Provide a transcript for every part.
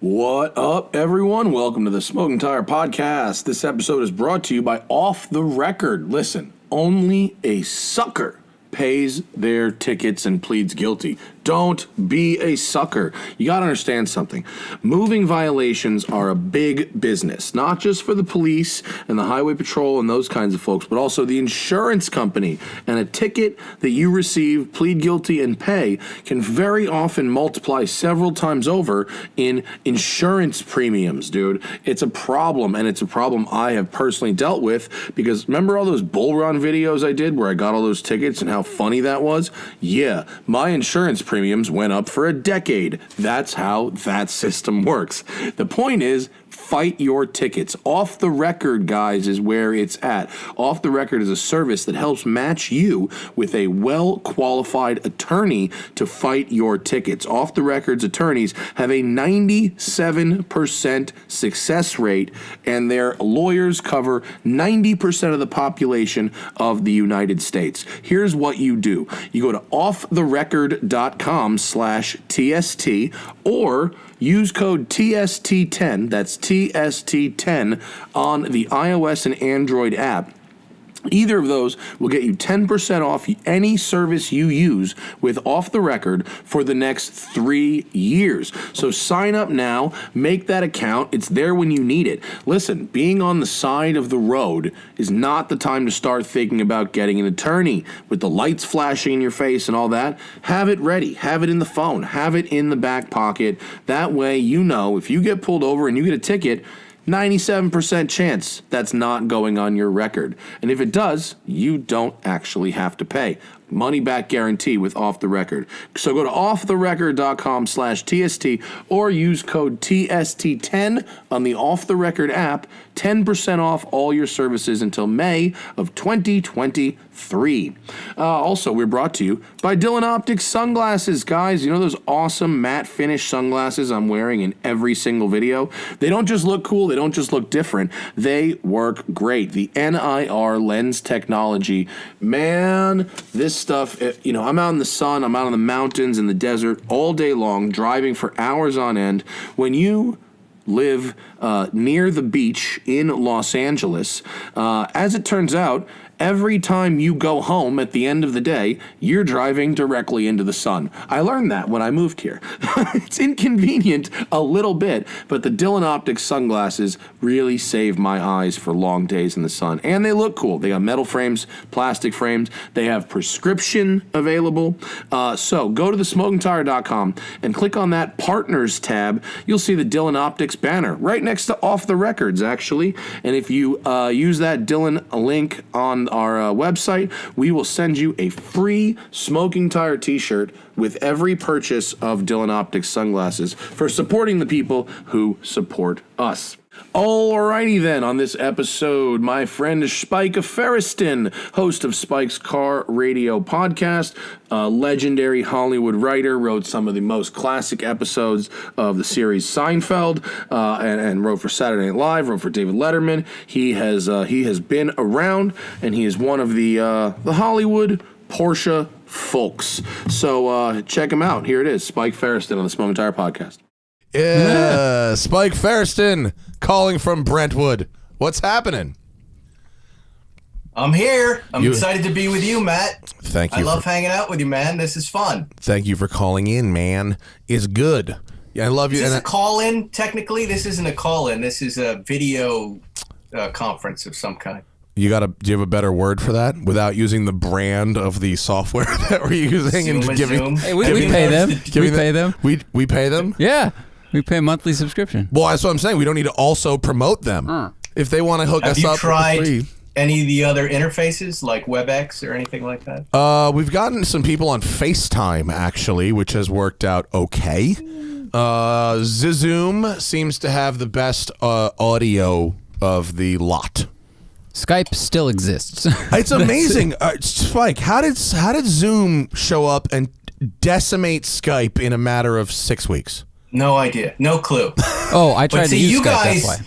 What up, everyone? Welcome to the Smoking Tire Podcast. This episode is brought to you by Off the Record. Listen, only a sucker pays their tickets and pleads guilty. Don't be a sucker. You got to understand something. Moving violations are a big business, not just for the police and the highway patrol and those kinds of folks, but also the insurance company. And a ticket that you receive, plead guilty, and pay can very often multiply several times over in insurance premiums, dude. It's a problem, and it's a problem I have personally dealt with because remember all those bull run videos I did where I got all those tickets and how funny that was? Yeah, my insurance premiums went up for a decade. That's how that system works. The point is, fight your tickets. Off the Record, guys, is where it's at. Off the Record is a service that helps match you with a well-qualified attorney to fight your tickets. Off the Record's attorneys have a 97% success rate, and their lawyers cover 90% of the population of the United States. Here's what you do. You go to offtherecord.com/TST or use code TST10, that's TST10, on the iOS and Android app. Either of those will get you 10% off any service you use with Off the Record for the next 3 years. So sign up now, make that account. It's there when you need it. Listen, being on the side of the road is not the time to start thinking about getting an attorney with the lights flashing in your face and all that. Have it ready. Have it in the phone. Have it in the back pocket. That way you know if you get pulled over and you get a ticket, 97% chance that's not going on your record. And if it does, you don't actually have to pay. Money back guarantee with Off the Record. So go to offtherecord.com/TST or use code TST10 on the Off the Record app. 10% off all your services until May of 2023. Also, we're brought to you by Dylan Optics sunglasses, guys. You know those awesome matte finish sunglasses I'm wearing in every single video? They don't just look cool. They don't just look different. They work great. The NIR lens technology, man, this stuff, I'm out in the sun, I'm out in the mountains, in the desert all day long, driving for hours on end. When you live near the beach in Los Angeles, as it turns out, every time you go home at the end of the day, you're driving directly into the sun. I learned that when I moved here. It's inconvenient a little bit, but the Dylan Optics sunglasses really save my eyes for long days in the sun. And they look cool. They got metal frames, plastic frames. They have prescription available. So go to thesmokingtire.com and click on that Partners tab. You'll see the Dylan Optics banner right next to Off the Records, actually. And if you use that Dylan link on our website, we will send you a free Smoking Tire t-shirt with every purchase of Dylan Optics sunglasses for supporting the people who support us. Alrighty then, on this episode, my friend Spike Feresten, host of Spike's Car Radio podcast, a legendary Hollywood writer, wrote some of the most classic episodes of the series Seinfeld, and wrote for Saturday Night Live, wrote for David Letterman. He has been around, and he is one of the Hollywood Porsche folks. So check him out. Here it is, Spike Feresten on the Smoking Tire Podcast. Yeah, Spike Feresten calling from Brentwood. What's happening? I'm here. I'm excited to be with you, Matt. Thank you. I love hanging out with you, man. This is fun. Thank you for calling in, man. It's good. Yeah, I love you. Is this a call-in? Technically, this isn't a call-in. This is a video conference of some kind. Do you have a better word for that without using the brand of the software that we're using? Zoom and giving, Hey, we pay them. We pay them. We pay them? Yeah. We pay a monthly subscription. Well, that's what I'm saying. We don't need to also promote them. If they want to hook us up. Have you tried any of the other interfaces like WebEx or anything like that? We've gotten some people on FaceTime, actually, which has worked out okay. Zoom seems to have the best audio of the lot. Skype still exists. It's amazing. Spike, how did Zoom show up and decimate Skype in a matter of 6 weeks? No idea. No clue. Oh, I tried But see, to use you Skype, guys, that's why.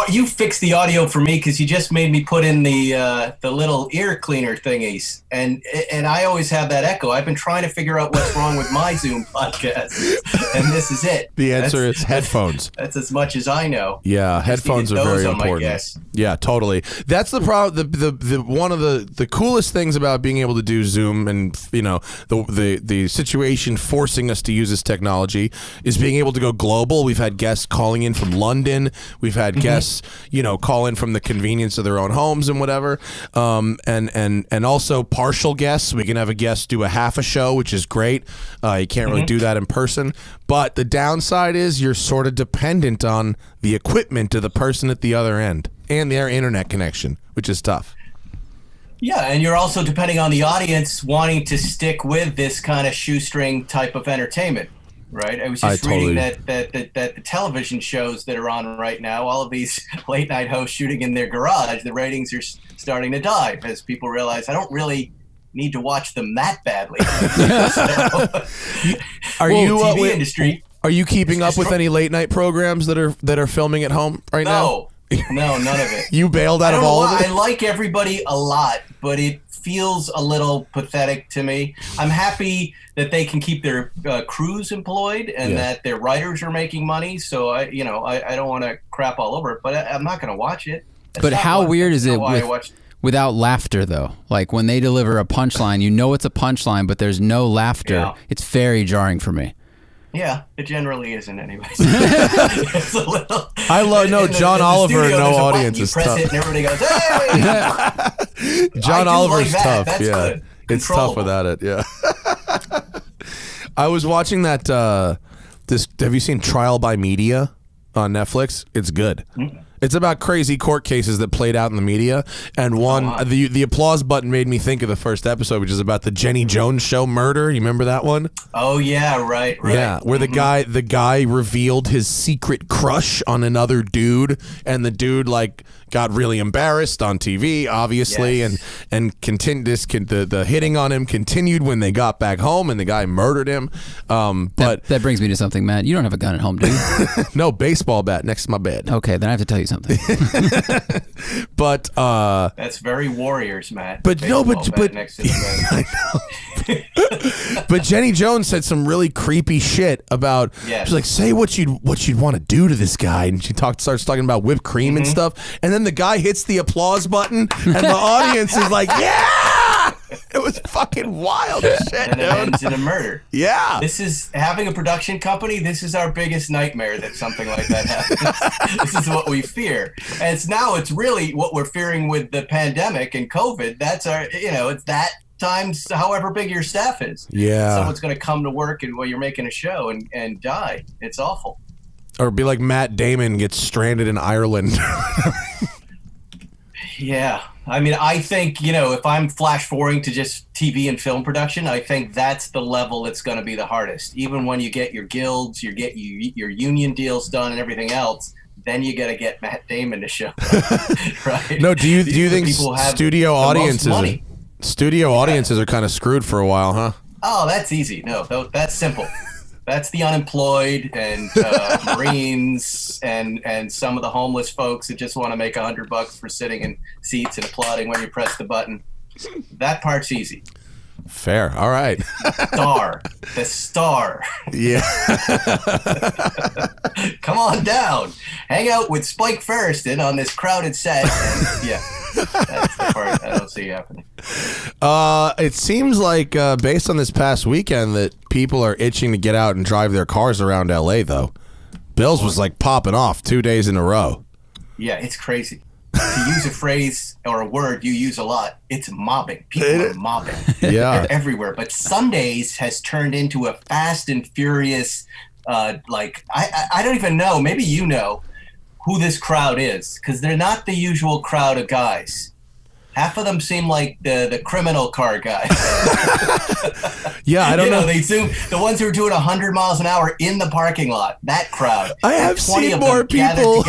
you fixed the audio for me because you just made me put in the little ear cleaner thingies, and I always have that echo. I've been trying to figure out what's wrong with my Zoom podcast, and this is it. The answer is headphones. That's as much as I know. Yeah, Just headphones needed are very those on my important. guess. Yeah, totally. That's the problem. The one of the coolest things about being able to do Zoom, and the situation forcing us to use this technology, is being able to go global. We've had guests calling in from London. We've had guests, call in from the convenience of their own homes and whatever. And also partial guests. We can have a guest do a half a show, which is great. You can't really do that in person. But the downside is you're sort of dependent on the equipment of the person at the other end and their internet connection, which is tough. Yeah, and you're also depending on the audience wanting to stick with this kind of shoestring type of entertainment. Right, I was just reading that the television shows that are on right now, all of these late night hosts shooting in their garage, the ratings are starting to die as people realize I don't really need to watch them that badly. TV industry? Are you keeping up with any late night programs that are filming at home right now? No, none of it. You bailed out of all of it? I like everybody a lot, but it feels a little pathetic to me. I'm happy that they can keep their crews employed and that their writers are making money. So I don't want to crap all over it, but I'm not going to watch it. But how weird is it without laughter, though? Like when they deliver a punchline, it's a punchline, but there's no laughter. Yeah. It's very jarring for me. Yeah, it generally isn't anyways. It's a little, John Oliver, no audience is tough. You press it and everybody goes, hey! John Oliver's tough. That's good. It's tough without it. Yeah. I was watching that. Have you seen Trial by Media on Netflix? It's good. Mm-hmm. It's about crazy court cases that played out in the media, and the applause button made me think of the first episode, which is about the Jenny Jones show murder. You remember that one? Oh yeah, right. Yeah, where the guy revealed his secret crush on another dude, and the dude got really embarrassed on TV, obviously, and continued the hitting on him continued when they got back home, and the guy murdered him. But that brings me to something, Matt. You don't have a gun at home, do you? No, baseball bat next to my bed. Okay, then I have to tell you something. But that's very Warriors, Matt. But next to the but Jenny Jones said some really creepy shit about. She's like, say what you'd want to do to this guy, and she starts talking about whipped cream and stuff, and then the guy hits the applause button, and the audience is like, yeah. It was fucking wild shit, and it ends in a murder. Yeah. This is having a production company. This is our biggest nightmare that something like that happens. This is what we fear. And it's really what we're fearing with the pandemic and COVID. That's it's that times however big your staff is. Yeah. Someone's going to come to work while you're making a show and die. It's awful. Or be like Matt Damon gets stranded in Ireland. Yeah. I mean, I think, if I'm flash forwarding to just TV and film production, I think that's the level that's going to be the hardest. Even when you get your guilds, you get your union deals done and everything else, then you got to get Matt Damon to show up, right? No, do you think studio audiences are kind of screwed for a while, huh? Oh, that's easy. No, that's simple. That's the unemployed and Marines and some of the homeless folks that just want to make $100 for sitting in seats and applauding when you press the button. That part's easy. Fair. All right. The star. Yeah. Come on down. Hang out with Spike Feresten on this crowded set. And that's the part I don't see happening. It seems like based on this past weekend that people are itching to get out and drive their cars around LA, though. Bill's was popping off 2 days in a row. Yeah, it's crazy. To use a phrase or a word you use a lot, it's mobbing. People are mobbing. Yeah. They're everywhere. But Sundays has turned into a fast and furious, I don't even know, maybe you know who this crowd is, because they're not the usual crowd of guys. Half of them seem like the criminal car guys. Yeah, I don't know. They zoom the ones who are doing 100 miles an hour in the parking lot. That crowd. I have seen more people.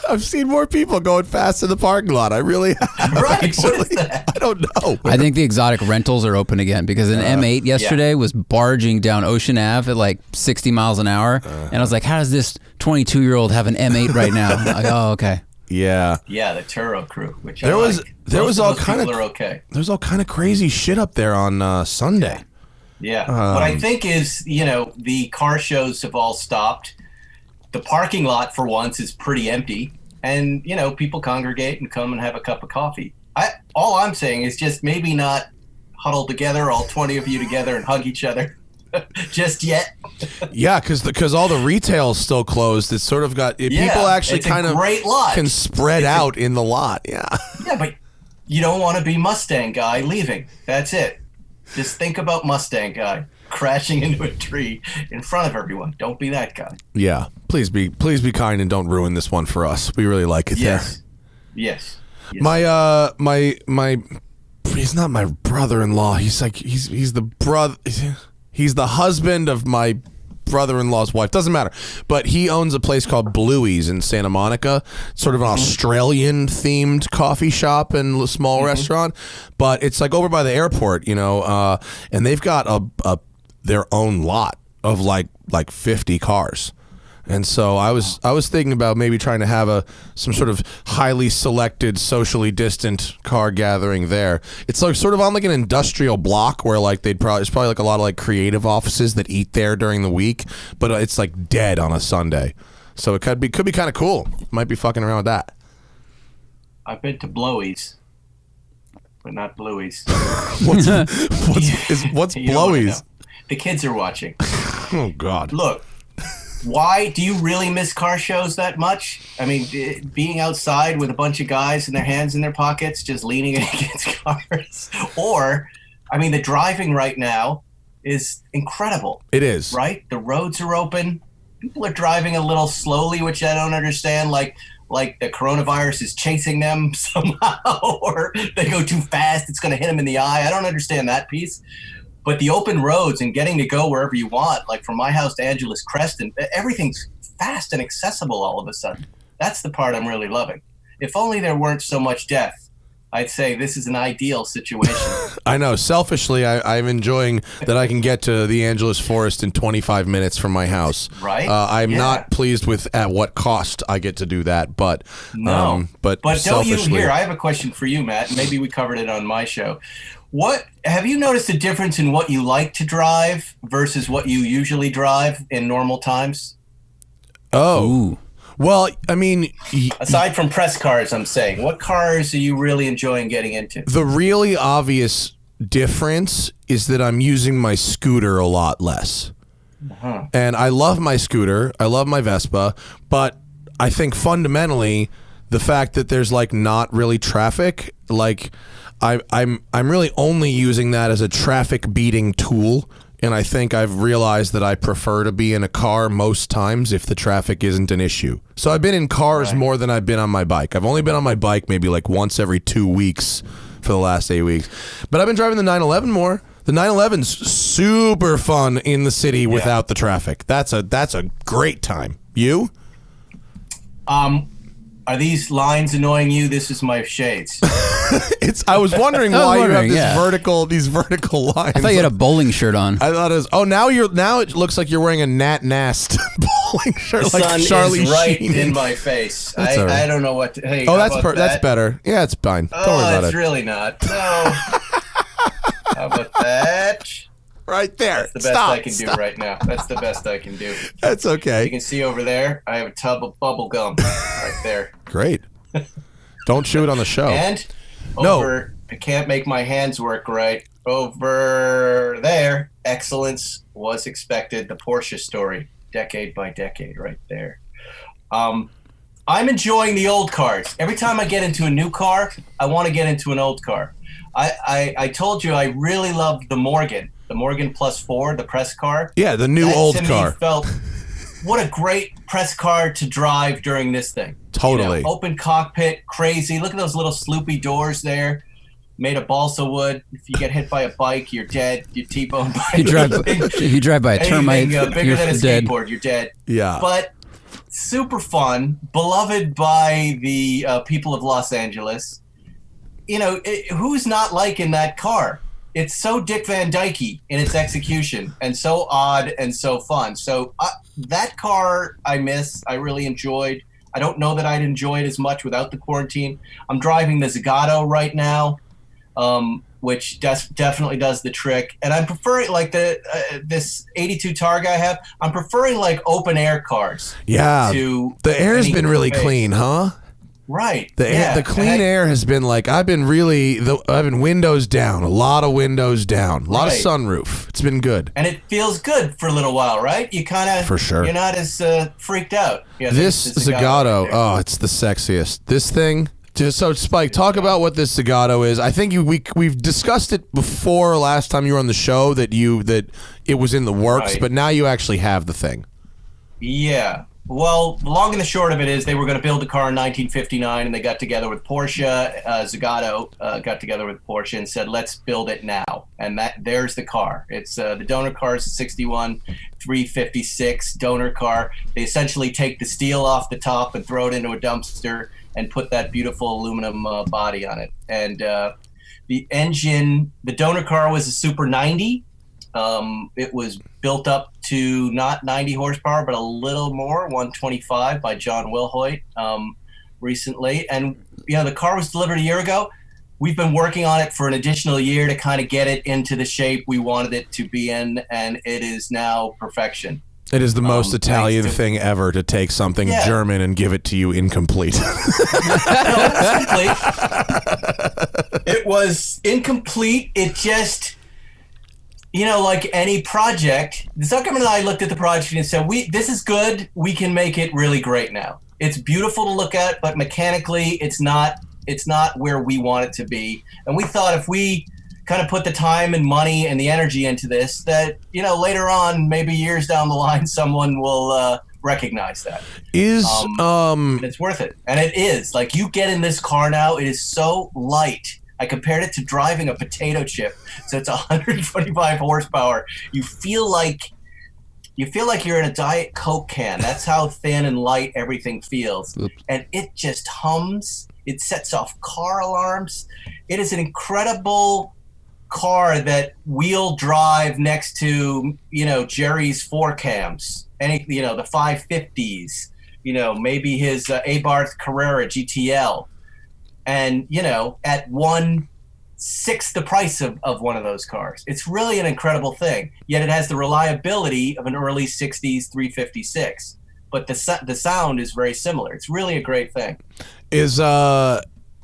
I've seen more people going fast in the parking lot. I really have. Right. Actually. What is that? I don't know. I think the exotic rentals are open again because an M8 yesterday was barging down Ocean Ave at like 60 miles an hour. And I was like, how does this 22-year-old have an M8 right now? I'm like, oh, okay. Yeah. Yeah, the Turo crew, which there was all kind of okay. There's all kind of crazy shit up there on Sunday. Yeah. What I think is, the car shows have all stopped. The parking lot for once is pretty empty, and people congregate and come and have a cup of coffee. All I'm saying is just maybe not huddle together, all 20 of you together, and hug each other just yet. Yeah, because all the retail is still closed. It's sort of got people actually kind of can spread out in the lot. Yeah. Yeah, but you don't want to be Mustang guy leaving. That's it. Just think about Mustang guy crashing into a tree in front of everyone. Don't be that guy. Yeah. Please be kind and don't ruin this one for us. We really like it there. Yes. My he's not my brother-in-law. He's like he's the brother. He's the husband of my brother-in-law's wife. Doesn't matter. But he owns a place called Bluey's in Santa Monica. Sort of an Australian-themed coffee shop and small restaurant. But it's like over by the airport, and they've got their own lot of like 50 cars. And so I was thinking about maybe trying to have some sort of highly selected, socially distant car gathering there. It's like sort of on like an industrial block where like it's probably like a lot of like creative offices that eat there during the week, but it's like dead on a Sunday. So it could be kind of cool. Might be fucking around with that. I've been to Blowies, but not Bluey's. What's Blowies? The kids are watching. Oh God. Look. Why do you really miss car shows that much? I mean, being outside with a bunch of guys and their hands in their pockets, just leaning against cars. Or, I mean, the driving right now is incredible. It is. Right? The roads are open. People are driving a little slowly, which I don't understand. Like the coronavirus is chasing them somehow, or they go too fast, it's going to hit them in the eye. I don't understand that piece. But the open roads and getting to go wherever you want, like from my house to Angeles Creston, everything's fast and accessible all of a sudden. That's the part I'm really loving. If only there weren't so much death, I'd say this is an ideal situation. I know. Selfishly, I'm enjoying that I can get to the Angeles Forest in 25 minutes from my house. Right? I'm not pleased with at what cost I get to do that, but no. But don't you hear? I have a question for you, Matt. Maybe we covered it on my show. What have you noticed a difference in what you like to drive versus what you usually drive in normal times? Oh. Ooh. Well, I mean, aside from press cars, I'm saying, what cars are you really enjoying getting into? The really obvious difference is that I'm using my scooter a lot less. And I love my scooter. I love my Vespa, but I think fundamentally the fact that there's like not really traffic, like I'm really only using that as a traffic beating tool, and I think I've realized that I prefer to be in a car most times if the traffic isn't an issue. So I've been in cars more than I've been on my bike. I've only been on my bike maybe like once every 2 weeks for the last 8 weeks. But I've been driving the 911 more. The 911's super fun in the city without the traffic. That's a great time. You? Are these lines annoying you? This is my shades. I was wondering why you have these vertical lines. I thought you had a bowling shirt on. I thought it was. Oh, now it looks like you're wearing a Nat Nast bowling shirt, the like sun Charlie is right Sheen. in my face. Right. I don't know what. Hey, that's better. Yeah, it's fine. Don't worry about it. It's really not. No. How about that? Right there. That's the best I can do right now. That's the best I can do. That's okay. You can see over there, I have a tub of bubble gum right there. Great. Don't chew it on the show. And I can't make my hands work right. Over there, excellence was expected. The Porsche story, decade by decade, right there. I'm enjoying the old cars. Every time I get into a new car, I want to get into an old car. I told you I really loved the Morgan Plus 4, the press car. Yeah, the new old car. Felt what a great press car to drive during this thing. Totally. Open cockpit, crazy. Look at those little sloopy doors there. Made of balsa wood. If you get hit by a bike, you're dead. You're T-boned by if you drive by a termite, bigger you're than a dead. skateboard, you're dead. Yeah. But super fun, beloved by the people of Los Angeles. You know, who's not liking that car? It's so Dick Van Dyke-y in its execution, and so odd and so fun. So that car I miss. I really enjoyed. I don't know that I'd enjoy it as much without the quarantine. I'm driving the Zagato right now, which definitely does the trick. And I'm preferring like this 82 Targa I have. I'm preferring like open air cars. Yeah, the air's been really clean, huh? Right. The clean air has been like I've been windows down, a lot of windows down, a lot of sunroof. It's been good, and it feels good for a little while, right? You kind of for sure. You're not as freaked out. Yeah, this Zagato, oh, it's the sexiest. This thing. So Spike, talk about what this Zagato is. I think we've discussed it before last time you were on the show that it was in the works, but now you actually have the thing. Yeah. Well, the long and the short of it is they were going to build the car in 1959, and they got together with Porsche. Zagato got together with Porsche and said, let's build it now. And there's the car. It's the donor car is a 61 356 donor car. They essentially take the steel off the top and throw it into a dumpster and put that beautiful aluminum body on it. And the engine, the donor car was a Super 90. It was built up to not 90 horsepower, but a little more, 125 by John Wilhoit recently. And, the car was delivered a year ago. We've been working on it for an additional year to kind of get it into the shape we wanted it to be in, and it is now perfection. It is the most Italian thing ever to take something German and give it to you incomplete. It was incomplete. It just... like any project, Zuckerman and I looked at the project and said, this is good. We can make it really great now. It's beautiful to look at, but mechanically it's not where we want it to be. And we thought if we kind of put the time and money and the energy into this, that, later on, maybe years down the line, someone will recognize that. And it's worth it. And it is. Like, you get in this car now, it is so light. I compared it to driving a potato chip. So it's 125 horsepower. You feel like you're in a Diet Coke can. That's how thin and light everything feels. Oops. And it just hums. It sets off car alarms. It is an incredible car that wheel drive next to, Jerry's 4Cams. The 550s, maybe his Abarth Carrera GTL. And, at 1/6 the price of one of those cars. It's really an incredible thing. Yet it has the reliability of an early 60s 356. But the sound is very similar. It's really a great thing. I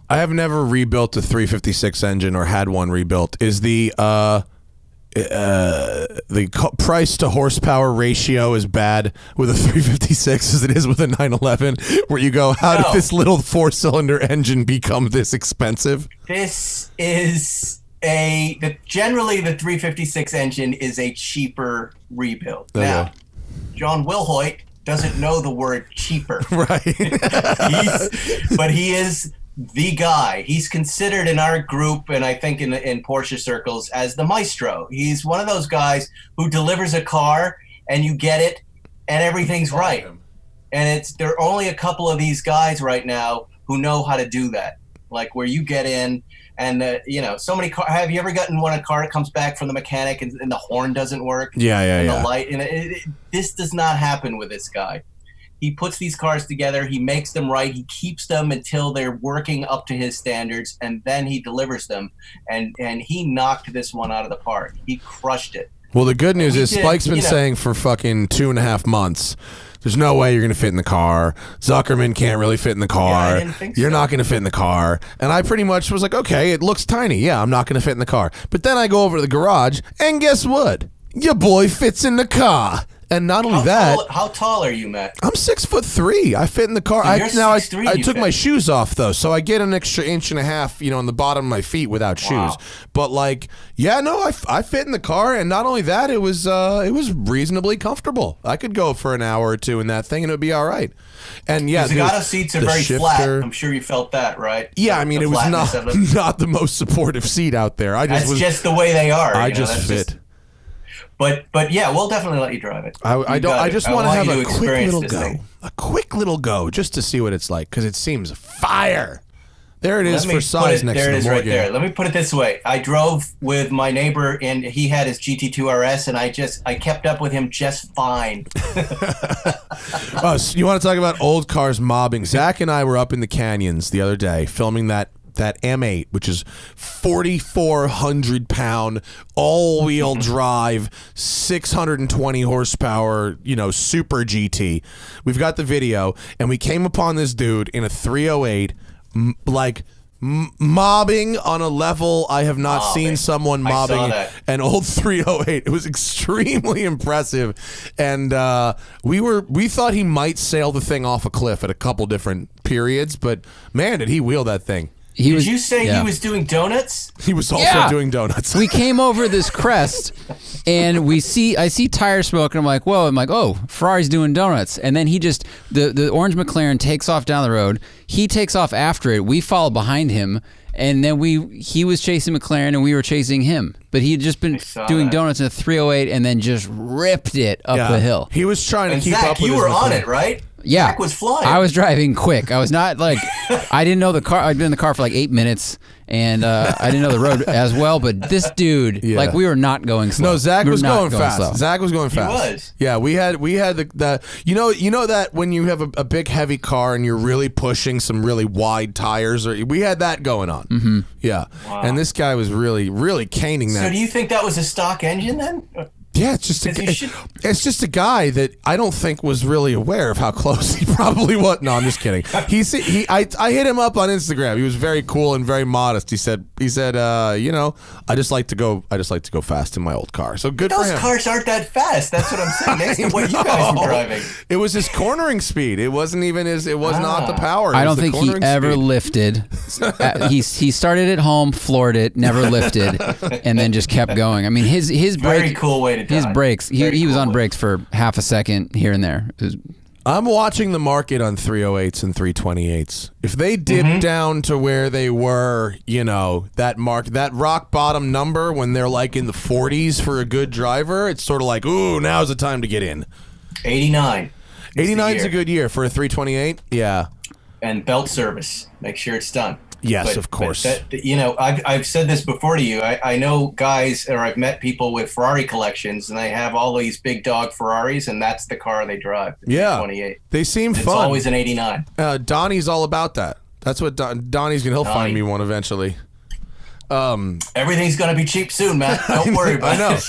have never rebuilt a 356 engine or had one rebuilt. Is the price to horsepower ratio as bad with a 356 as it is with a 911, where you go, how did this little 4-cylinder engine become this expensive? This is generally the 356 engine is a cheaper rebuild. Okay. Now, John Wilhoit doesn't know the word cheaper. Right. But he is the guy. He's considered in our group, and I think in Porsche circles, as the maestro. He's one of those guys who delivers a car and you get it and everything's right. And there are only a couple of these guys right now who know how to do that. Like where you get in and so many cars. Have you ever gotten a car that comes back from the mechanic and the horn doesn't work? Yeah. The light, and this does not happen with this guy. He puts these cars together, he makes them right, he keeps them until they're working up to his standards, and then he delivers them. And he knocked this one out of the park. He crushed it. Well, the good news is Spike's been saying for fucking 2.5 months, there's no way you're going to fit in the car. Zuckerman can't really fit in the car. I didn't think You're not going to fit in the car. And I pretty much was like, okay, it looks tiny. Yeah, I'm not going to fit in the car. But then I go over to the garage, and guess what? Your boy fits in the car. And not only how tall are you, Matt? I'm 6'3". I fit in the car. So I took my shoes off though, so I get an extra 1.5 inches, on the bottom of my feet without shoes. But I fit in the car, and not only that, it was reasonably comfortable. I could go for an hour or two in that thing, and it would be all right. And the Zagato seats are very flat. I'm sure you felt that, right? Yeah, I mean, it was not the most supportive seat out there. That's just the way they are. I just fit. But yeah, we'll definitely let you drive it. I just want to have a quick little go just to see what it's like, because it seems fire. There it is for size next to the Morgan. There it is right there. Let me put it this way. I drove with my neighbor, and he had his GT2 RS, and I kept up with him just fine. So you want to talk about old cars mobbing? Zach and I were up in the canyons the other day filming that M8, which is 4,400 pound, all-wheel drive, 620 horsepower, super GT. We've got the video, and we came upon this dude in a 308, mobbing on a level I have not seen someone mobbing an old 308. It was extremely impressive, and we thought he might sail the thing off a cliff at a couple different periods, but man, did he wheel that thing. Did you say he was doing donuts? He was also doing donuts. We came over this crest, and I see tire smoke, and I'm like, whoa. I'm like, oh, Ferrari's doing donuts. And then the orange McLaren takes off down the road. He takes off after it. We follow behind him, and then he was chasing McLaren, and we were chasing him. But he had just been doing donuts in a 308 and then just ripped it up the hill. He was trying to keep Zach, up with you were on it, right? Yeah. Zach was flying. I was driving quick. I was not I didn't know the car. I'd been in the car for 8 minutes, and I didn't know the road as well. But this dude, we were not going slow. No, Zach was going fast. Slow. Zach was going fast. He was. Yeah, we had the you know that when you have a big heavy car and you're really pushing some really wide tires, we had that going on. Mm-hmm. Yeah. Wow. And this guy was really, really caning that. So do you think that was a stock engine then? Yeah, it's just a guy that I don't think was really aware of how close he probably was. No, I'm just kidding. I hit him up on Instagram. He was very cool and very modest. He said, I just like to go fast in my old car. So good for him. Those cars aren't that fast. That's what I'm saying. Next to what you guys were driving. It was his cornering speed. It wasn't even it was not the power. I don't think he ever lifted. He started at home, floored it, never lifted, and then just kept going. I mean, his very brake, cool way to his brakes. He was on brakes for half a second here and there. I'm watching the market on 308s and 328s. If they dip down to where they were, that rock bottom number when they're in the 40s for a good driver, it's sort of like, ooh, now's the time to get in. 89. 89 is a good year for a 328. Yeah. And belt service. Make sure it's done. Yes, of course. I've said this before to you. I know guys, or I've met people with Ferrari collections, and they have all these big dog Ferraris, and that's the car they drive. The 28. They seem fun. It's always an 89. Donnie's all about that. That's what Donnie's gonna. He'll find me one eventually. Everything's gonna be cheap soon, man. Don't worry about it.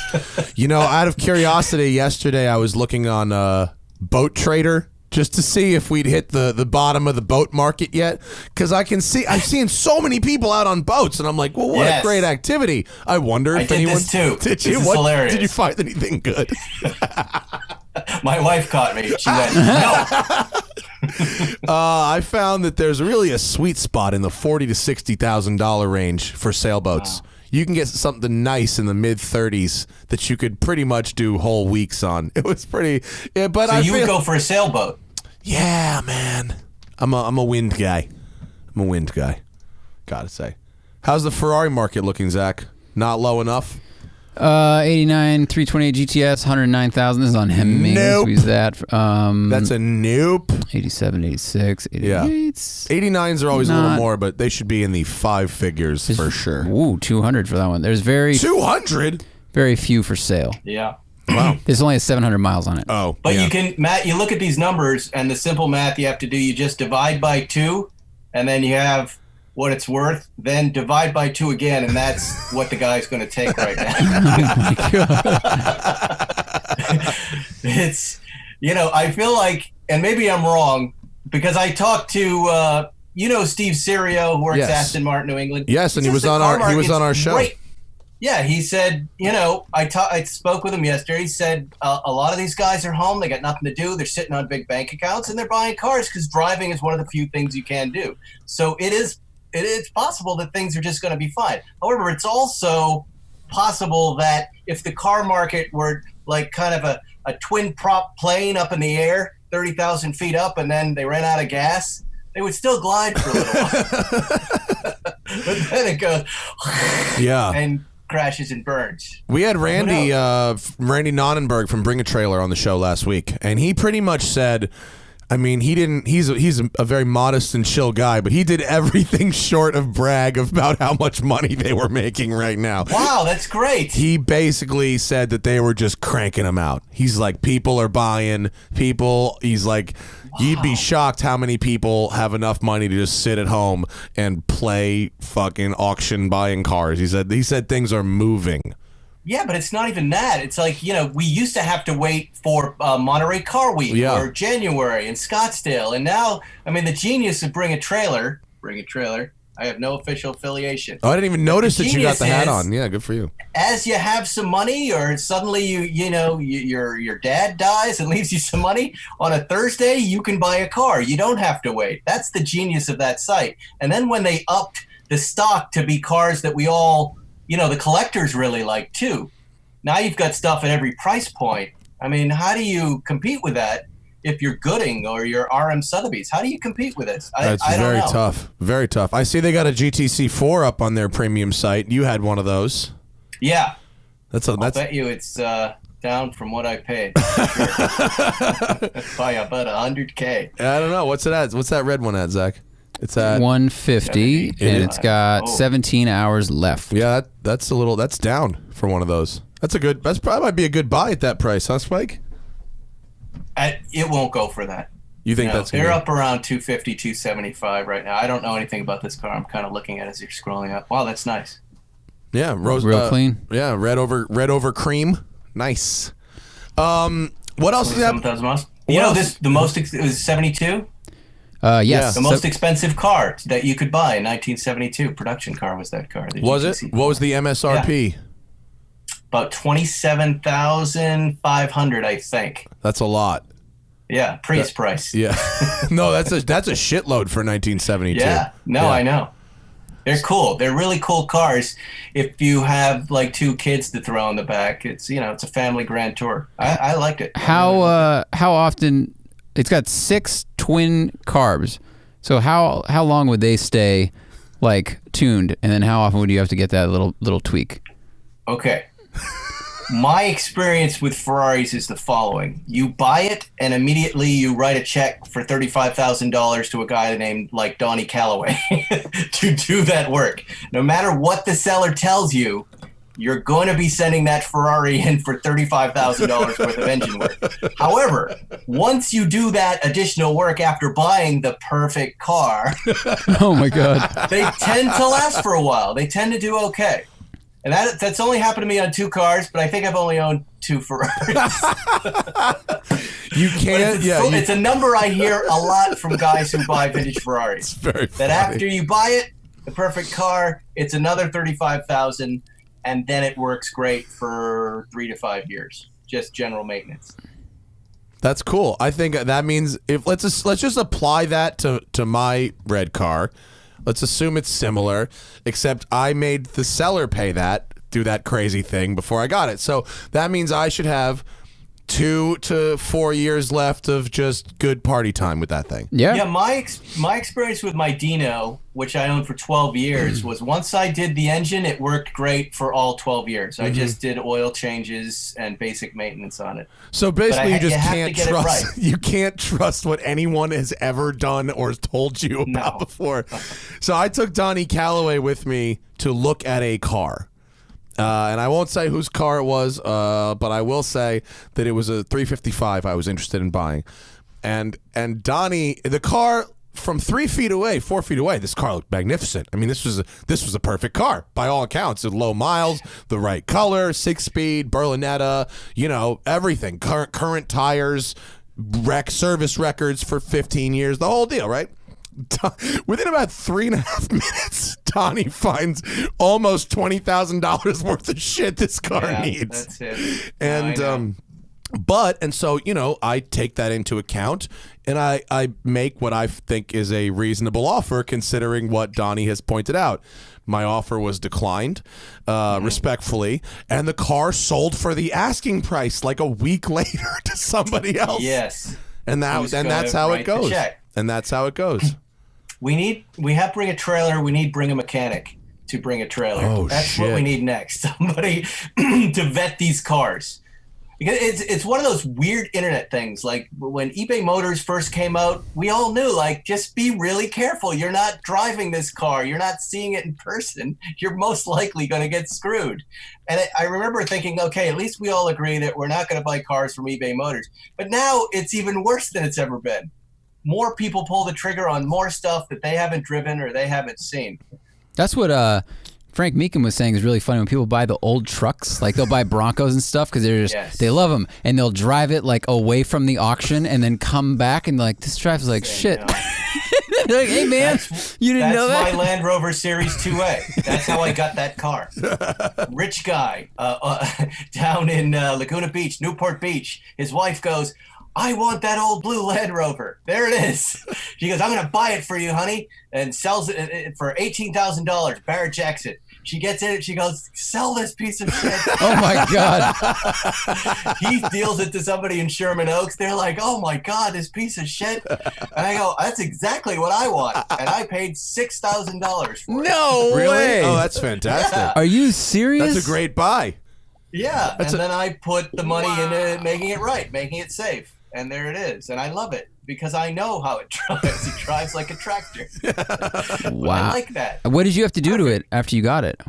Out of curiosity, yesterday I was looking on Boat Trader, just to see if we'd hit the bottom of the boat market yet. Because I've seen so many people out on boats, and I'm like, well, what a great activity. I wonder if anyone... This too. Did you? This is hilarious. Did you find anything good? My wife caught me. She went, no. I found that there's really a sweet spot in the $40,000 to $60,000 range for sailboats. Wow. You can get something nice in the mid-30s that you could pretty much do whole weeks on. It was pretty... Yeah, but so you would go for a sailboat? Yeah, man. I'm a wind guy. Gotta say. How's the Ferrari market looking, Zach? Not low enough? 89, 328 GTS, 109,000. This is on Hemming. Nope. Squeeze that. That's a nope. 87, 86, 88. Yeah. 89s are always a little more, but they should be in the five figures for sure. Ooh, 200 for that one. There's 200? Very few for sale. Yeah. Wow. There's only 700 miles on it. Oh. But you can, Matt, you look at these numbers, and the simple math you have to do, you just divide by 2, and then you have what it's worth, then divide by 2 again, and that's what the guy's going to take right now. Oh my God. It's, I feel like, and maybe I'm wrong, because I talked to, Steve Serio, who works at Aston Martin, New England. Yes, and he was on our show. Great. Yeah, he said, I spoke with him yesterday. He said a lot of these guys are home. They got nothing to do. They're sitting on big bank accounts, and they're buying cars because driving is one of the few things you can do. So it is possible that things are just going to be fine. However, it's also possible that if the car market were like kind of a twin prop plane up in the air, 30,000 feet up, and then they ran out of gas, they would still glide for a little while. But then it goes, yeah. And crashes and burns. We had Randy Nonnenberg from Bring a Trailer on the show last week, and he pretty much said, I mean, he's a very modest and chill guy, but he did everything short of brag about how much money they were making right now. Wow, that's great. He basically said that they were just cranking them out. He's like, people are buying, he's like, you'd be shocked how many people have enough money to just sit at home and play fucking auction buying cars. He said things are moving. Yeah, but it's not even that. It's like, we used to have to wait for Monterey Car Week or January in Scottsdale. And now, I mean, the genius of Bring a Trailer, I have no official affiliation. Oh, I didn't even notice that you got the hat on. Yeah, good for you. As you have some money or suddenly your dad dies and leaves you some money, on a Thursday, you can buy a car. You don't have to wait. That's the genius of that site. And then when they upped the stock to be cars that we all... the collectors really like too. Now you've got stuff at every price point. I mean, how do you compete with that if you're Gooding or you're RM Sotheby's? How do you compete with this? That's very tough. Very tough. I see they got a GTC 4 up on their premium site. You had one of those. Yeah. I'll bet you it's down from what I paid. By about $100K. I don't know. What's it at? What's that red one at, Zach? It's at 150, and it's got 17 hours left. Yeah, that's down for one of those. That's probably might be a good buy at that price, huh, Spike? It won't go for that. You think they're up around 250, 275 right now. I don't know anything about this car. I'm kind of looking at it as you're scrolling up. Wow, that's nice. Yeah, real clean. Yeah, red over cream. Nice. What else is that? 7,000 miles. The most it was 72. Yes. The most expensive car that you could buy in 1972. Production car was that car. Was it? What was the MSRP? Yeah. About 27,500, I think. That's a lot. Yeah, price. Yeah. No, that's a shitload for 1972. Yeah. No, I know. They're cool. They're really cool cars. If you have like two kids to throw in the back, it's it's a family grand tour. I liked it. How often? It's got 6 twin carbs. So how long would they stay like tuned, and then how often would you have to get that little tweak? Okay. My experience with Ferraris is the following. You buy it and immediately you write a check for $35,000 to a guy named like Donnie Calloway to do that work. No matter what the seller tells you, you're going to be sending that Ferrari in for $35,000 worth of engine work. However, once you do that additional work after buying the perfect car, oh my God, they tend to last for a while. They tend to do okay. And that's only happened to me on 2 cars, but I think I've only owned 2 Ferraris. You can't, it's a number I hear a lot from guys who buy vintage Ferraris. It's very funny. That after you buy it, the perfect car, it's another $35,000, and then it works great for 3 to 5 years, just general maintenance. That's cool. I think that means let's just apply that to my red car. Let's assume it's similar, except I made the seller do that crazy thing before I got it. So that means I should have 2 to 4 years left of just good party time with that thing. Yeah. My experience with my Dino, which I owned for 12 years, was once I did the engine, it worked great for all 12 years. I just did oil changes and basic maintenance on it. So basically, you can't trust. Right. You can't trust what anyone has ever done or told you about before. So I took Donnie Calloway with me to look at a car. And I won't say whose car it was, but I will say that it was a 355 I was interested in buying. And Donnie, the car from 3 feet away, 4 feet away, this car looked magnificent. I mean, this was a perfect car by all accounts. It was low miles, the right color, 6-speed, Berlinetta, everything. Current tires, service records for 15 years, the whole deal, right? Within about 3.5 minutes, Donnie finds almost $20,000 worth of shit this car needs. That's it. And so I take that into account, and I make what I think is a reasonable offer considering what Donnie has pointed out. My offer was declined, respectfully, and the car sold for the asking price like a week later to somebody else. Yes. And that's how it goes. And that's how it goes. We have Bring a Trailer. We need Bring a Mechanic. to bring a trailer. Oh, That's shit. what we need next. Somebody to vet these cars. Because it's one of those weird internet things. Like when eBay Motors first came out, we all knew, like, just be really careful. You're not driving this car. You're not seeing it in person. You're most likely going to get screwed. And I remember thinking, okay, at least we all agree that we're not going to buy cars from eBay Motors. But now it's even worse than it's ever been. More people pull the trigger on more stuff that they haven't driven or they haven't seen. That's what Frank Meekin was saying is really funny. When people buy the old trucks, like they'll buy Broncos and stuff because they're just they love them, and they'll drive it like away from the auction and then come back and like, this drives like shit. They're like, hey man, you didn't know that? That's my Land Rover Series 2A. That's how I got that car. Rich guy down in Laguna Beach, Newport Beach. His wife goes, I want that old blue Land Rover. There it is. She goes, I'm going to buy it for you, honey, and sells it for $18,000. Barrett jacks it. She gets in it. She goes, sell this piece of shit. Oh, my God. He deals it to somebody in Sherman Oaks. They're like, oh, my God, this piece of shit. And I go, that's exactly what I want. And I paid $6,000 for it. No way. Oh, that's fantastic. Yeah. Are you serious? That's a great buy. Yeah, then I put the money into making it right, making it safe. And there it is. And I love it because I know how it drives. It drives like a tractor. Wow. I like that. What did you have to do to it after you got it?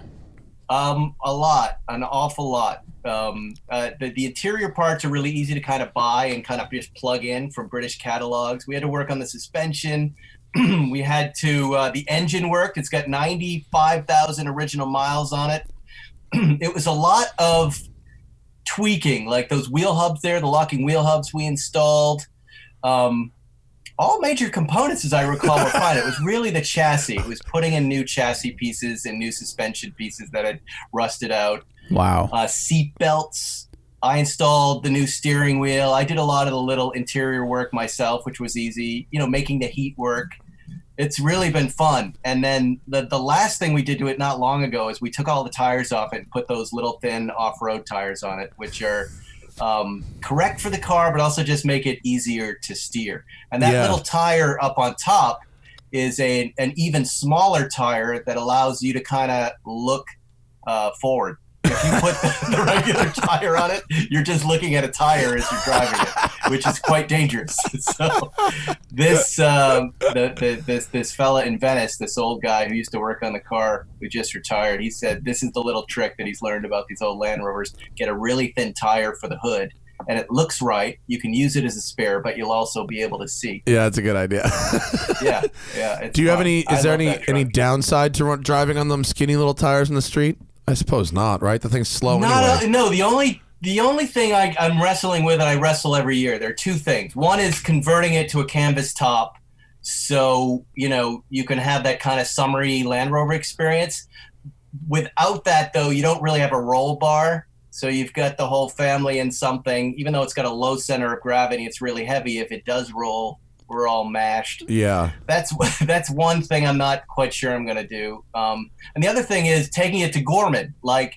A lot, an awful lot. The interior parts are really easy to kind of buy and kind of just plug in from British catalogs. We had to work on the suspension. We had to, the engine worked. It's got 95,000 original miles on it. It was a lot of tweaking, like those wheel hubs there, the locking wheel hubs we installed. All major components, as I recall, were fine. It was really the chassis. It was putting in new chassis pieces and new suspension pieces that had rusted out. Wow. Seat belts. I installed the new steering wheel. I did a lot of the little interior work myself, which was easy, making the heat work. It's really been fun. And then the last thing we did to it not long ago is we took all the tires off it and put those little thin off-road tires on it, which are correct for the car, but also just make it easier to steer. And that little tire up on top is an even smaller tire that allows you to kind of look forward. If you put the regular tire on it, you're just looking at a tire as you're driving it, which is quite dangerous. So this this fella in Venice, this old guy who used to work on the car who just retired, he said this is the little trick that he's learned about these old Land Rovers. Get a really thin tire for the hood, and it looks right. You can use it as a spare, but you'll also be able to see. Yeah, that's a good idea. Yeah. Do you have any? Is there any downside to driving on them skinny little tires in the street? I suppose not, right? The thing's slow anyway. No, the only thing I'm wrestling with, and I wrestle every year, there are two things. One is converting it to a canvas top so, you can have that kind of summery Land Rover experience. Without that, though, you don't really have a roll bar. So you've got the whole family in something. Even though it's got a low center of gravity, it's really heavy. If it does roll, we're all mashed. Yeah. That's one thing I'm not quite sure I'm going to do. And the other thing is taking it to Gorman. Like,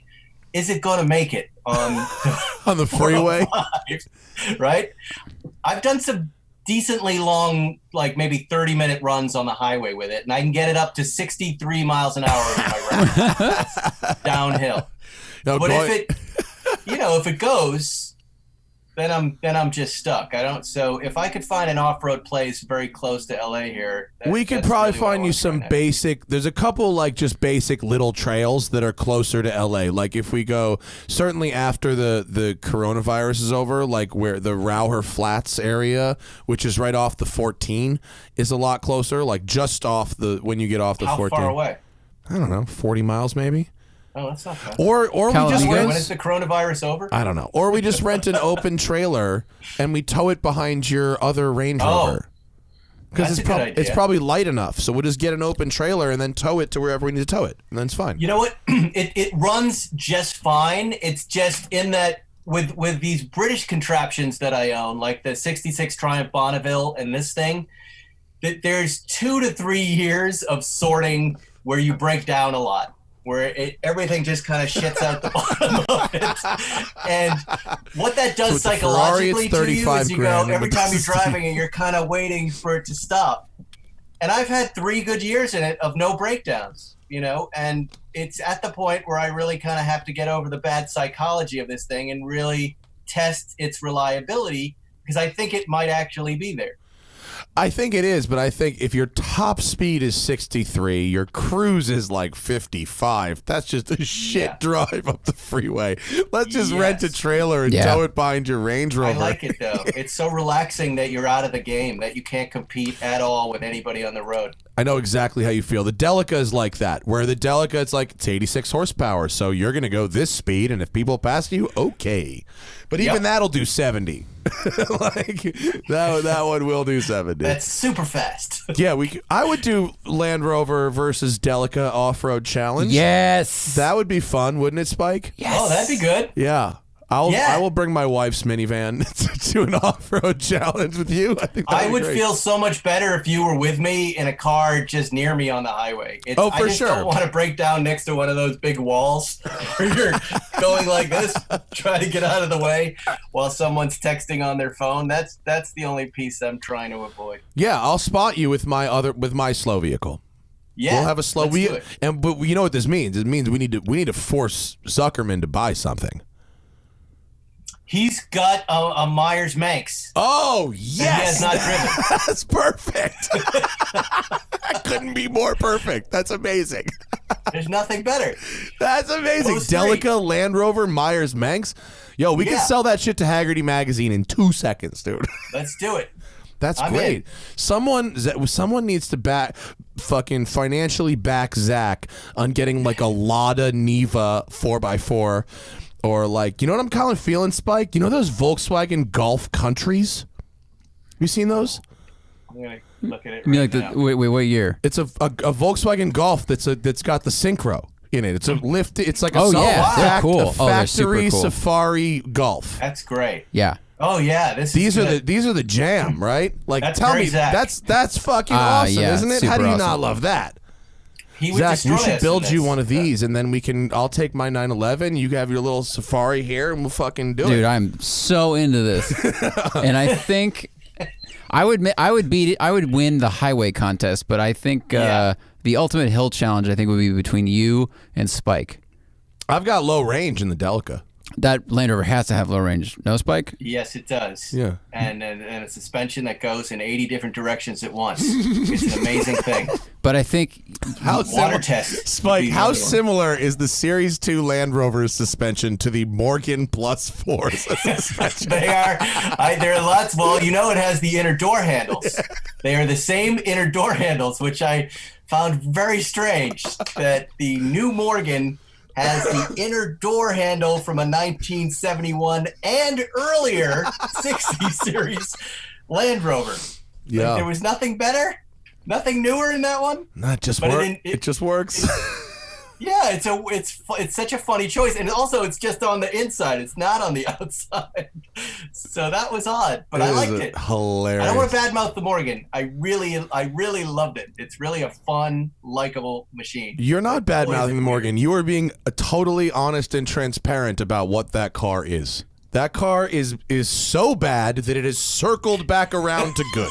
is it going to make it on on the freeway? Right? I've done some decently long, like maybe 30-minute runs on the highway with it, and I can get it up to 63 miles an hour with my round. That's downhill. No, but if it goes, then I'm just stuck. So if I could find an off-road place very close to LA here, we could probably find you some basic. There's a couple just basic little trails that are closer to LA. Like if we go, certainly after the coronavirus is over, like where the Rauher Flats area, which is right off the 14, is a lot closer. Like just off when you get off the 14. How far away? I don't know, 40 miles maybe. Oh, that's not bad. Or we just when is the coronavirus over? I don't know. Or we just rent an open trailer and we tow it behind your other Range Rover. Because it's probably light enough. So we'll just get an open trailer and then tow it to wherever we need to tow it. And then it's fine. You know what? It runs just fine. It's just in that with these British contraptions that I own, like the 66 Triumph Bonneville and this thing, that there's 2 to 3 years of sorting where you break down a lot, where everything just kind of shits out the bottom of it. And what that does psychologically to you is you go, every time you're driving it, you're kind of waiting for it to stop. And I've had 3 good years in it of no breakdowns, and it's at the point where I really kind of have to get over the bad psychology of this thing and really test its reliability, because I think it might actually be there. I think it is, but I think if your top speed is 63, your cruise is like 55. That's just a shit drive up the freeway. Let's just rent a trailer and tow it behind your Range Rover. I like it, though. It's so relaxing that you're out of the game, that you can't compete at all with anybody on the road. I know exactly how you feel. The Delica is like that, where the Delica, it's like, it's 86 horsepower, so you're going to go this speed, and if people pass you, okay. But even that'll do 70. Like, that one will do 70. That's super fast. Yeah, I would do Land Rover versus Delica off-road challenge. Yes. That would be fun, wouldn't it, Spike? Yes. Oh, that'd be good. Yeah. I will bring my wife's minivan to an off-road challenge with you. I think I would feel so much better if you were with me in a car just near me on the highway. For I just don't want to break down next to one of those big walls where you're going like this, trying to get out of the way while someone's texting on their phone. That's the only piece I'm trying to avoid. Yeah, I'll spot you with my slow vehicle. Yeah, we'll have a slow wheel, but you know what this means? It means we need to force Zuckerman to buy something. He's got a Myers Manx. Oh, yes. He has not driven. That's perfect. That couldn't be more perfect. That's amazing. There's nothing better. That's amazing. Delica, Land Rover, Myers Manx. Yo, we can sell that shit to Haggerty Magazine in 2 seconds, dude. Let's do it. That's great. Someone needs to fucking financially back Zach on getting like a Lada Niva 4x4. Or like, you know what I'm kind of feeling, Spike? You know those Volkswagen Golf Countries? Have you seen those? I'm gonna look at it. You mean right like now. wait, what year? It's a Volkswagen Golf that's got the Synchro in it. It's a lift. It's like they're cool. Factory they're super cool. Safari Golf. That's great. Yeah. Oh yeah, these are the jam, right? Like, That's tell very me, Zach. that's fucking awesome, yeah, isn't it? How super do you not awesome. love that? He would Zach, destroy you should us build in you this. one of these, and then I'll take my 911. You have your little Safari here, and we'll fucking do it. Dude, I'm so into this, and I think I would beat it. I would win the highway contest, but I think the ultimate hill challenge, I think, would be between you and Spike. I've got low range in the Delica. That Land Rover has to have low range. No, Spike? Yes, it does. Yeah. And a suspension that goes in 80 different directions at once. It's an amazing thing. But I think Water test. Spike, how similar is the Series 2 Land Rover's suspension to the Morgan Plus 4 suspension? They are. There are lots. Well, you know, it has the inner door handles. They are the same inner door handles, which I found very strange. That the new Morgan has the inner door handle from a 1971 and earlier 60 series Land Rover. Yeah. Like, there was nothing better, nothing newer in that one. Not just But work. It just works. Yeah, it's such a funny choice, and also it's just on the inside. It's not on the outside, so that was odd. But I liked it. Hilarious. I don't want to badmouth the Morgan. I really loved it. It's really a fun, likable machine. You're not bad-mouthing the Morgan. You are being totally honest and transparent about what that car is. That car is so bad that it has circled back around to good.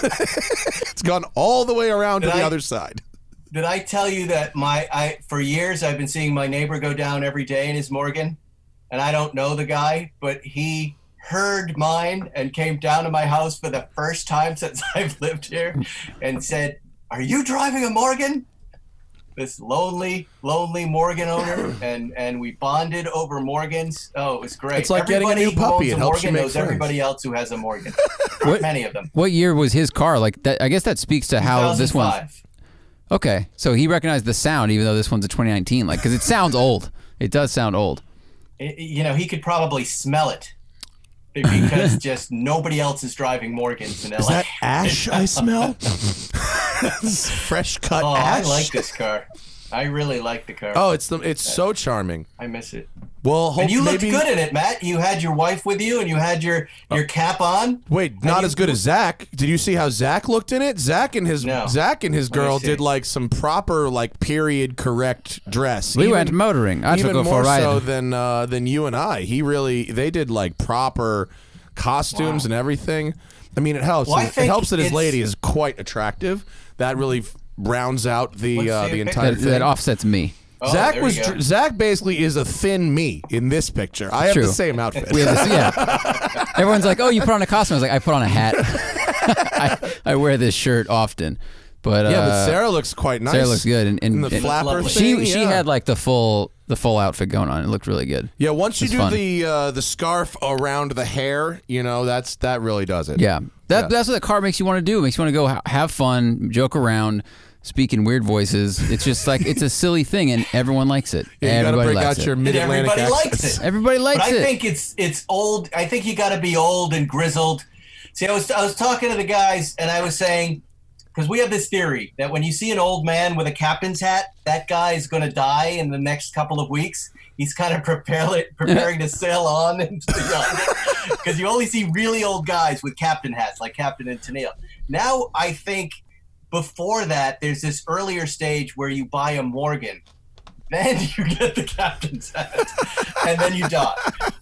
It's gone all the way around to the other side. Did I tell you that for years I've been seeing my neighbor go down every day in his Morgan, and I don't know the guy, but he heard mine and came down to my house for the first time since I've lived here and said, "Are you driving a Morgan?" This lonely Morgan owner, and we bonded over Morgans. Oh, it was great. It's like getting a new puppy. It helps you make knows friends. Everybody else who has a Morgan. Not many of them. What year was his car? Like that, I guess that speaks to how this one. 2005. Okay, so he recognized the sound, even though this one's a 2019. Like, because it sounds old. It does sound old. He could probably smell it because just nobody else is driving Morgans in LA. Is that ash I smell? Fresh cut ash? I like this car. I really like the car. Oh, it's so charming. I miss it. Well, And you looked good in it, Matt. You had your wife with you, and you had your cap on. Wait, not as good as Zach. Did you see how Zach looked in it? Zach and his girl did like some proper like period correct dress. We went motoring. I took even her for more a ride. so than you and I. They did like proper costumes and everything. I mean, it helps. Well, It helps that his lady is quite attractive. That really rounds out the entire thing. That offsets me. Oh, Zach there you go. Zach basically is a thin me in this picture. I have True. the same outfit. We have this, yeah. Everyone's like, "Oh, you put on a costume." I was like, "I put on a hat." I wear this shirt often, but yeah, but Sarah looks quite nice. Sarah looks good, and the flapper thing. she had like the full outfit going on. It looked really good. Yeah, once you It's do fun. the scarf around the hair, that really does it. Yeah, that's what the car makes you want to do. It makes you want to go have fun, joke around, speak in weird voices. It's just like it's a silly thing, and everyone likes it. Yeah, you got to Everybody break likes out it. your mid-Atlantic Everybody accents. likes it. Everybody likes But I it. think it's old. I think you got to be old and grizzled. See, I was talking to the guys, and I was saying, because we have this theory that when you see an old man with a captain's hat, that guy is going to die in the next couple of weeks. He's kind of preparing to sail on into the because you only see really old guys with captain hats, like Captain and Tennille. Now, I think before that, there's this earlier stage where you buy a Morgan. Then you get the captain's hat, and then you die.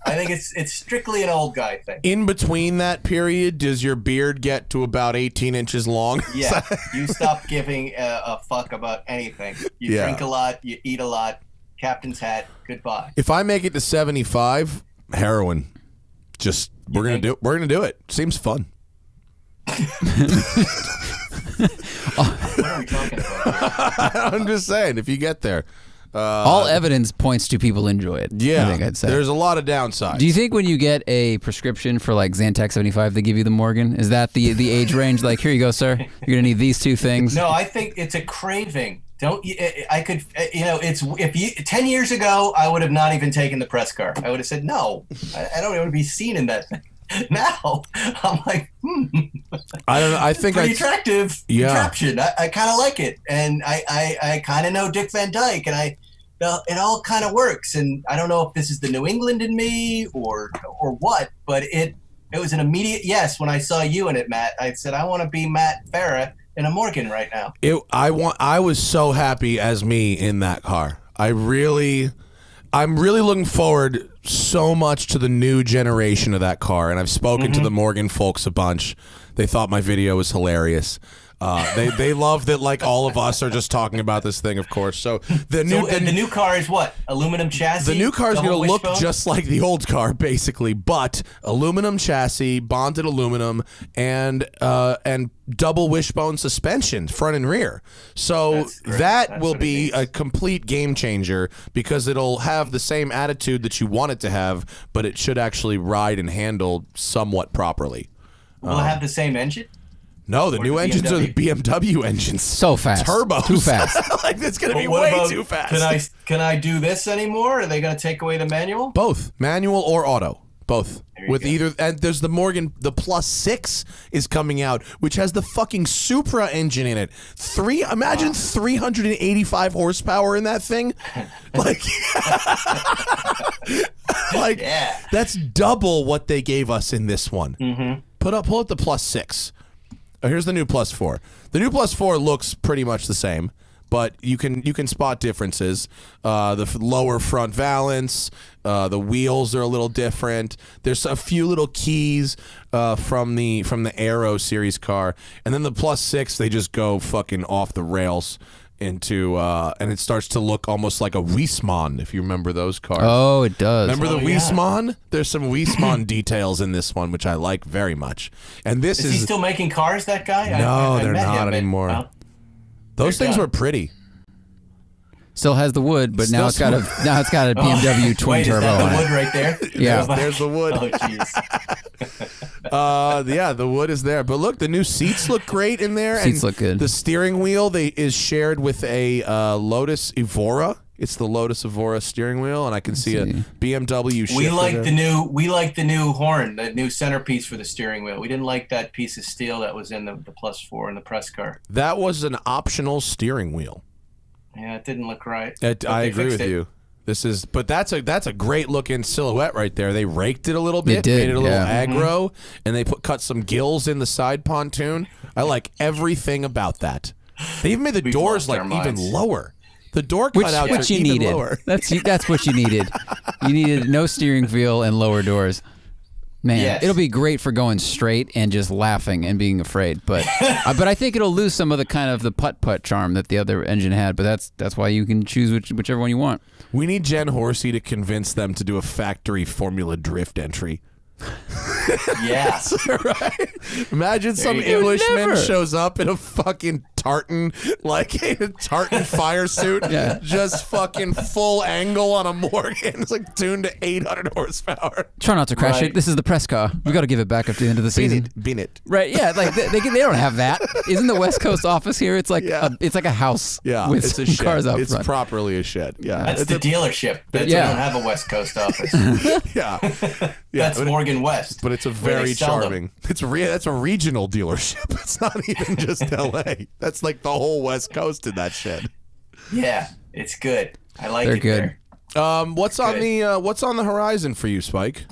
I think it's strictly an old guy thing. In between that period, does your beard get to about 18 inches long? Yeah, you stop giving a fuck about anything. You drink a lot, you eat a lot. Captain's hat, goodbye. If I make it to 75, heroin. Just we're gonna do it. Seems fun. What are we talking about? I'm just saying, if you get there. All evidence points to people enjoy it. Yeah, I think I'd say. there's a lot of downsides. Do you think when you get a prescription for like Zantac 75, they give you the Morgan? Is that the age range? Like, here you go, sir. You're gonna need these two things. No, I think it's a craving. It's 10 years ago, I would have not even taken the press car. I would have said, no, I don't want to be seen in that thing. Now, I'm like, I don't know. I think pretty attractive Yeah. contraption. I kind of like it. And I kind of know Dick Van Dyke, and it all kind of works. And I don't know if this is the New England in me or what, but it was an immediate yes when I saw you in it, Matt. I said, I want to be Matt Farah in a Morgan right now. I was so happy as me in that car. I'm really looking forward so much to the new generation of that car, and I've spoken to the Morgan folks a bunch. They thought my video was hilarious. They love that, like, all of us are just talking about this thing, of course. So the new car is what? Aluminum chassis? The new car is going to look wishbone? just like the old car, basically, but aluminum chassis, bonded aluminum, and double wishbone suspension, front and rear. So that will be a complete game changer because it'll have the same attitude that you want it to have, but it should actually ride and handle somewhat properly. Will it have the same engine? No, the new engines are the BMW engines. So fast. Turbos. Too fast. Like, it's going to be What way about- too fast. Can I do this anymore? Are they going to take away the manual? Both, manual or auto. Both. There you With go. either, and there's the Morgan, the Plus 6 is coming out, which has the fucking Supra engine in it. Imagine 385 horsepower in that thing. Like, Yeah. that's double what they gave us in this one. Mm-hmm. Pull up the Plus 6. Oh, here's the new Plus 4. The new Plus 4 looks pretty much the same, but you can spot differences. The lower front valance, the wheels are a little different. There's a few little keys from the Aero series car, and then the Plus 6 they just go fucking off the rails into and it starts to look almost like a Wiesmann, if you remember those cars. Oh, it does. Remember the Oh, yeah. Wiesmann? There's some Wiesmann details in this one, which I like very much. And this Is he still making cars, that guy? No, I they're met not him, anymore. oh. those they're things done. were pretty. Still has the wood, but now it's Still got a BMW twin Wait, turbo is that on the it. wood right there? Yeah. There's the wood. Oh, jeez. Yeah, the wood is there. But look, the new seats look great in there. Seats and look good. The steering wheel is shared with a Lotus Evora. It's the Lotus Evora steering wheel, and I can see a BMW shifter We like there. the new horn, the new centerpiece for the steering wheel. We didn't like that piece of steel that was in the Plus 4 in the press car. That was an optional steering wheel. Yeah, it didn't look right. I They agree fixed with it. you. But that's a great looking silhouette right there. They raked it a little bit, did, made it a little yeah. aggro, and they cut some gills in the side pontoon. I like everything about that. They even made the We've doors lost like our even minds. lower. The door Which cutouts are you even needed. lower. That's what you needed. You needed no steering wheel and lower doors. Man, Yes. it'll be great for going straight and just laughing and being afraid. But but I think it'll lose some of the kind of the putt-putt charm that the other engine had. But that's why you can choose whichever one you want. We need Jen Horsey to convince them to do a factory Formula Drift entry. Yeah. Right? Imagine some you go. Englishman Never. shows up in a fucking tartan, like a tartan fire suit, just fucking full angle on a Morgan. It's like tuned to 800 horsepower. Try not to crash Right. it. This is the press car. We got to give it back up to the end of the season. Bin it. Right? Yeah. Like they don't have that. Isn't the West Coast office here? It's like it's like a house. Yeah, with it's a some shed. cars out It's front. properly a shed. Yeah, That's the dealership. They don't have a West Coast office. yeah. That's but Morgan West. But it's a where they very sell them. charming. That's a regional dealership. It's not even just L.A. That's like the whole West Coast in that shed. Yeah, it's good. I like They're it good. there. What's on the horizon for you, Spike?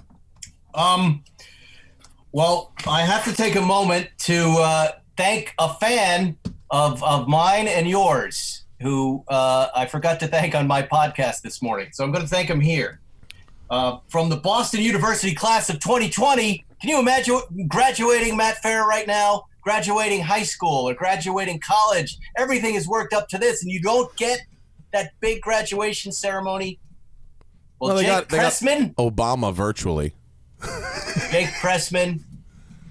Well, I have to take a moment to thank a fan of mine and yours who I forgot to thank on my podcast this morning. So I'm going to thank him here. From the Boston University class of 2020, can you imagine graduating Matt Farah right now? Graduating high school or graduating college. Everything is worked up to this, and you don't get that big graduation ceremony. Well, Jake Pressman. Obama virtually. Jake Pressman,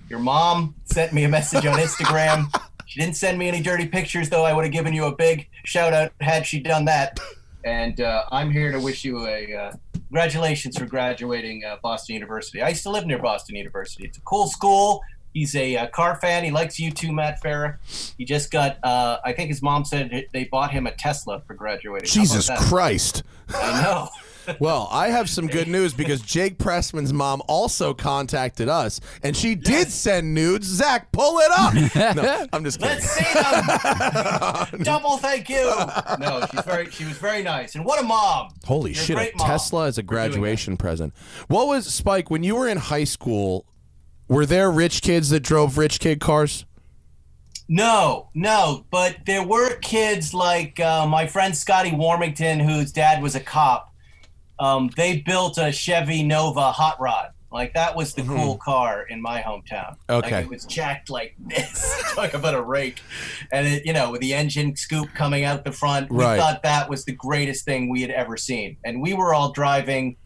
your mom sent me a message on Instagram. She didn't send me any dirty pictures, though. I would have given you a big shout out had she done that. And I'm here to wish you a congratulations for graduating Boston University. I used to live near Boston University. It's a cool school. He's a car fan. He likes you too, Matt Farah. He just got, I think his mom said they bought him a Tesla for graduating. Jesus Christ. I know. Well, I have some good news because Jake Pressman's mom also contacted us, and she did send nudes. Zach, pull it up. No, I'm just kidding. Let's see them. Double thank you. No, she was very nice. And what a mom. Holy You're a shit, a great mom Tesla as a for doing graduation present. What was, Spike, when you were in high school, were there rich kids that drove rich kid cars? No, but there were kids like my friend Scotty Warmington, whose dad was a cop. They built a Chevy Nova hot rod. Like, that was the cool car in my hometown. Okay. Like, it was jacked like this. Talk about a rake. And it, with the engine scoop coming out the front, we thought that was the greatest thing we had ever seen. And we were all driving,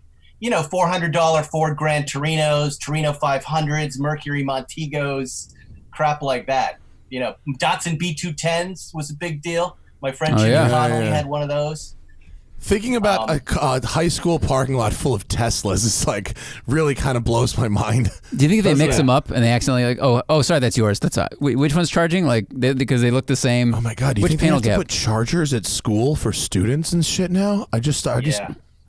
$400 Ford Gran Torinos, Torino 500s, Mercury Montegos, crap like that. Datsun B210s was a big deal. My friend Jimmy Connolly had one of those. Thinking about a high school parking lot full of Teslas is like really kind of blows my mind. Do you think if they mix them up and they accidentally oh sorry, that's yours. That's which one's charging? Like because they look the same. Oh my god! Do you think they have to put chargers at school for students and shit now? I just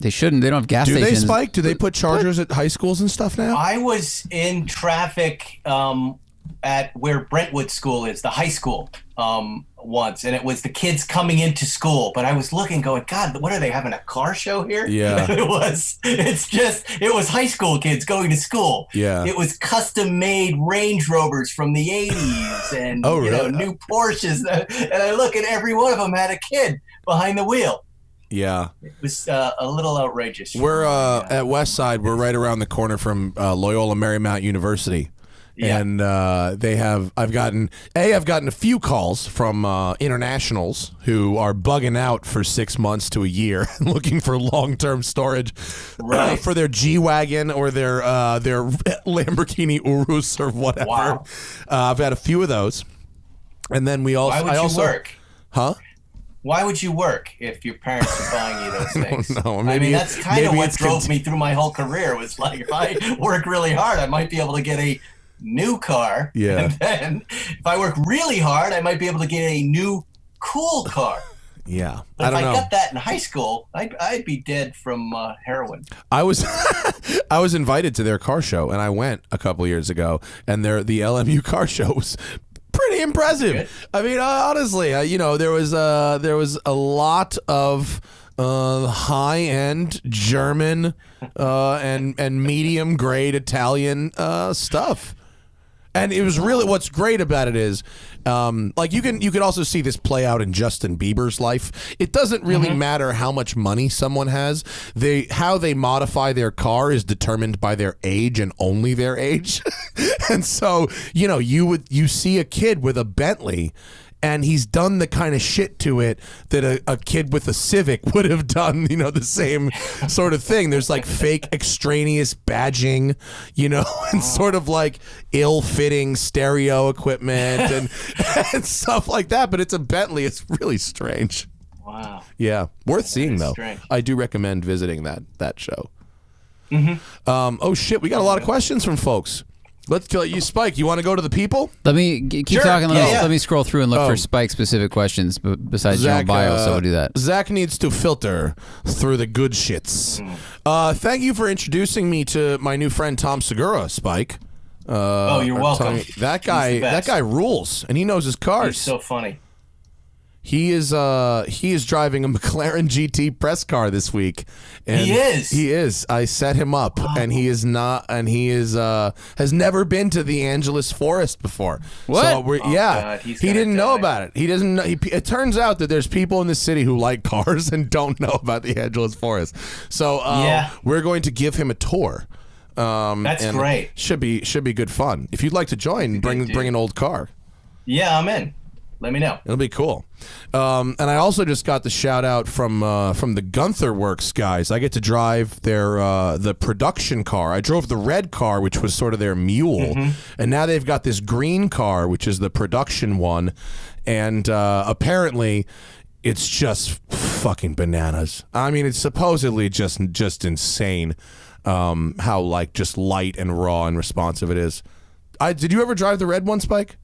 They shouldn't. They don't have gas stations. Do they, Spike? Do they put chargers at high schools and stuff now? I was in traffic at where Brentwood School is, the high school, once, and it was the kids coming into school. But I was looking, going, God, what are they having, a car show here? Yeah. It was high school kids going to school. Yeah. It was custom made Range Rovers from the 80s and new Porsches. And I look, and every one of them had a kid behind the wheel. Yeah. It was a little outrageous. We're at West Side. We're right around the corner from Loyola Marymount University. Yeah. And I've gotten a few calls from internationals who are bugging out for 6 months to a year looking for long-term storage for their G-Wagon or their Lamborghini Urus or whatever. Wow. I've had a few of those. And then we also... Why would you work? Huh? Why would you work if your parents are buying you those things? No, I mean, that's kind of what drove me through my whole career. Was like, if I work really hard, I might be able to get a new car. Yeah. And then if I work really hard, I might be able to get a new cool car. Yeah. But I don't know. If I got that in high school, I'd be dead from heroin. I was invited to their car show, and I went a couple years ago, and the LMU car show was pretty impressive. Good. I mean, honestly, there was a lot of high-end German and medium-grade Italian stuff. And it was really, what's great about it is, like you could also see this play out in Justin Bieber's life. It doesn't really matter how much money someone has. How they modify their car is determined by their age and only their age. And so, you see a kid with a Bentley, and he's done the kind of shit to it that a kid with a Civic would have done, the same sort of thing. There's like fake extraneous badging, and sort of like ill-fitting stereo equipment and stuff like that. But it's a Bentley. It's really strange. Wow. Yeah. Worth seeing, though. Strange. I do recommend visiting that show. Oh, shit. We got a lot of questions from folks. Let's tell you, Spike. You want to go to the people? Let me keep talking. Let me scroll through and look for Spike-specific questions besides your own bio, so we'll do that. Zach needs to filter through the good shits. Thank you for introducing me to my new friend Tom Segura, Spike. You're welcome. That guy rules, and he knows his cars. He's so funny. He is driving a McLaren GT press car this week. And he is. I set him up, and he is has never been to the Angeles Forest before. What? So God, he didn't know about it. He doesn't know. It turns out that there's people in the city who like cars and don't know about the Angeles Forest. So we're going to give him a tour. That's great. Should be good fun. If you'd like to join, bring an old car. Yeah, I'm in. Let me know. It'll be cool. And I also just got the shout out from the Gunther Werks guys. I get to drive their the production car. I drove the red car, which was sort of their mule, and now they've got this green car, which is the production one. And apparently, it's just fucking bananas. I mean, it's supposedly just insane how like just light and raw and responsive it is. Did you ever drive the red one, Spike?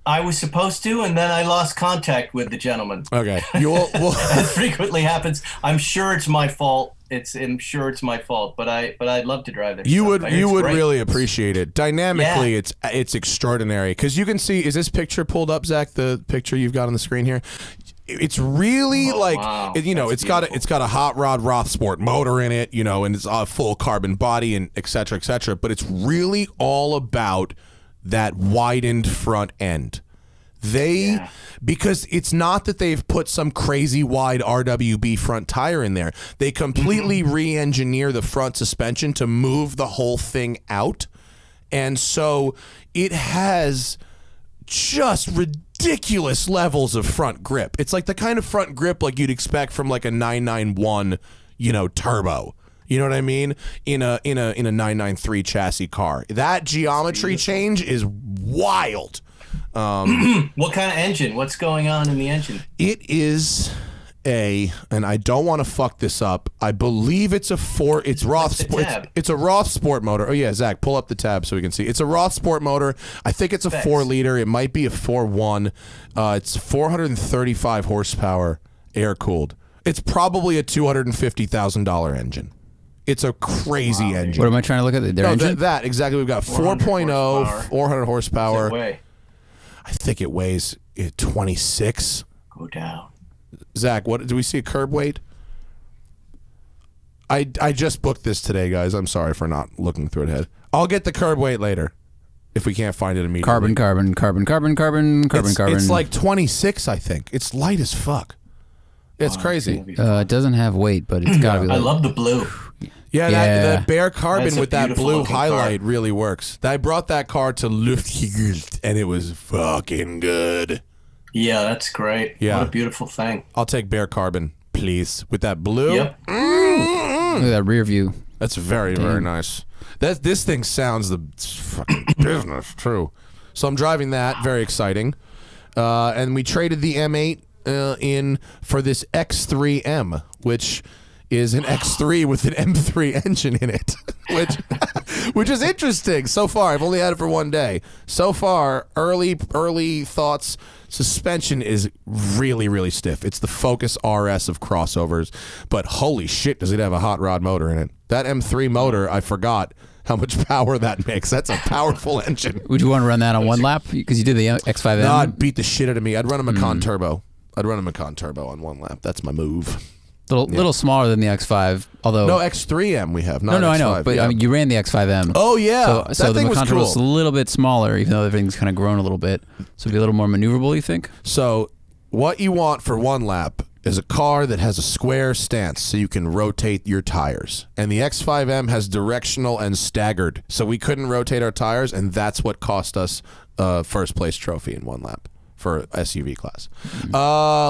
I was supposed to, and then I lost contact with the gentleman. Okay. As frequently happens. I'm sure it's my fault. I'm sure it's my fault, but I'd love to drive it. You would really appreciate it. Dynamically, it's extraordinary because you can see. Is this picture pulled up, Zach? The picture you've got on the screen here. It's really wow. It's got a hot rod Roth Sport motor in it, and it's a full carbon body and et cetera, et cetera. But it's really all about that widened front end. Because it's not that they've put some crazy wide RWB front tire in there. They completely re-engineer the front suspension to move the whole thing out. And so it has just ridiculous levels of front grip. It's like the kind of front grip like you'd expect from like a 991, turbo. You know what I mean? In a 993 chassis car. That geometry change is wild. What kind of engine? What's going on in the engine? It is and I don't want to fuck this up. I believe it's it's Roth Sport. It's a Roth Sport motor. Oh yeah, Zach, pull up the tab so we can see. It's a Roth Sport motor. I think it's a 4-liter. It might be a 4.1. It's 435 horsepower, air cooled. It's probably a $250,000 engine. It's a crazy engine. What am I trying to look at? Their engine? That exactly. We've got 4.0, 400 horsepower. What's it weigh? I think it weighs 26. Go down. Zach, what do we see a curb weight? I just booked this today, guys. I'm sorry for not looking through it ahead. I'll get the curb weight later if we can't find it immediately. Carbon. It's like 26, I think. It's light as fuck. It's crazy. It doesn't have weight, but it's got to be light. I love the blue. Yeah, that bare carbon with that blue highlight car. really works. I brought that car to Luftgegelt, and it was fucking good. Yeah, that's great. Yeah. What a beautiful thing. I'll take bare carbon, please, with that blue. Yep. Look at that rear view. That's very, very nice. This thing sounds the fucking business, true. So I'm driving that, very exciting. And we traded the M8 in for this X3M, which is an X3 with an M3 engine in it, which is interesting. So far, I've only had it for one day. So far, early thoughts. Suspension is really, really stiff. It's the Focus RS of crossovers, but holy shit, does it have a hot rod motor in it? That M3 motor, I forgot how much power that makes. That's a powerful engine. Would you want to run that on one lap? Because you did the X5M? No, I'd beat the shit out of me. I'd run a Macan Turbo. I'd run a Macan Turbo on one lap. That's my move. Little smaller than the X5, although No, X3M we have. Not no, X5, I know, but yeah. I mean, you ran the X5M. Oh yeah, so that thing the Macan was cool. a little bit smaller, even though everything's kind of grown a little bit, so it'd be a little more maneuverable. You think? So what you want for one lap is a car that has a square stance so you can rotate your tires. And the X5M has directional and staggered, so we couldn't rotate our tires, and that's what cost us first place trophy in one lap for SUV class.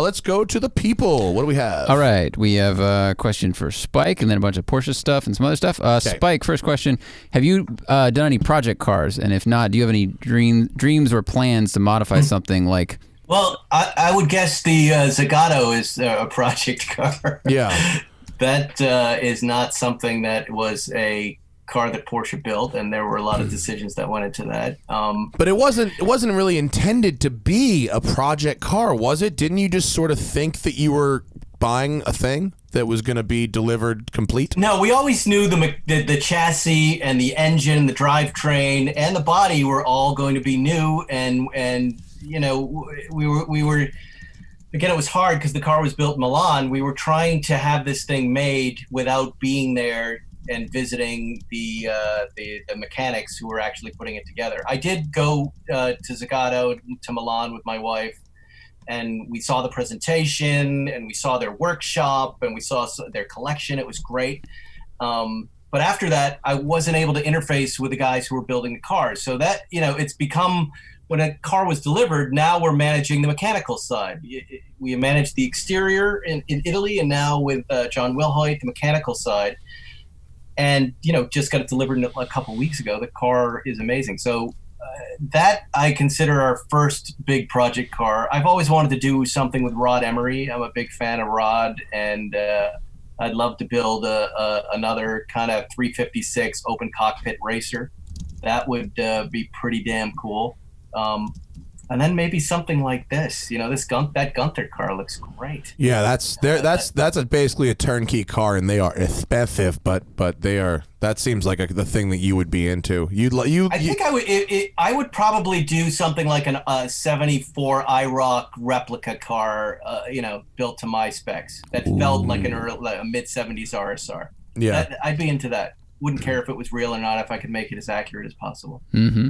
Let's go to the people. What do we have? All right, we have a question for Spike, and then a bunch of Porsche stuff and some other stuff. Spike, first question: have you done any project cars? And if not, do you have any dreams or plans to modify something like? Well, I would guess the Zagato is a project car. Yeah. That is not something that was a car that Porsche built, and there were a lot of decisions that went into that. But it wasn't really intended to be a project car, was it? Didn't you just sort of think that you were buying a thing that was going to be delivered complete? No, we always knew the chassis and the engine, the drivetrain, and the body were all going to be new, and you know, we were again, it was hard because the car was built in Milan. We were trying to have this thing made without being there and visiting the mechanics who were actually putting it together. I did go to Zagato, to Milan with my wife, and we saw the presentation, and we saw their workshop, and we saw their collection. It was great. But after that, I wasn't able to interface with the guys who were building the cars. So that, you know, it's become, when a car was delivered, now we're managing the mechanical side. We managed the exterior in Italy, and now with John Wilhoit, the mechanical side. And, you know, just got it delivered a couple weeks ago. The car is amazing. So that I consider our first big project car. I've always wanted to do something with Rod Emery. I'm a big fan of Rod, and I'd love to build another kind of 356 open cockpit racer. That would be pretty damn cool. And then maybe something like this, you know, that Gunther car looks great. Yeah, that's basically a turnkey car, and they are expensive, but they are. That seems like the thing that you would be into. I think I would probably do something like a 74 IROC replica car, you know, built to my specs that felt like a mid 70s RSR. Yeah, I'd be into that. Wouldn't care if it was real or not, if I could make it as accurate as possible. Mm-hmm.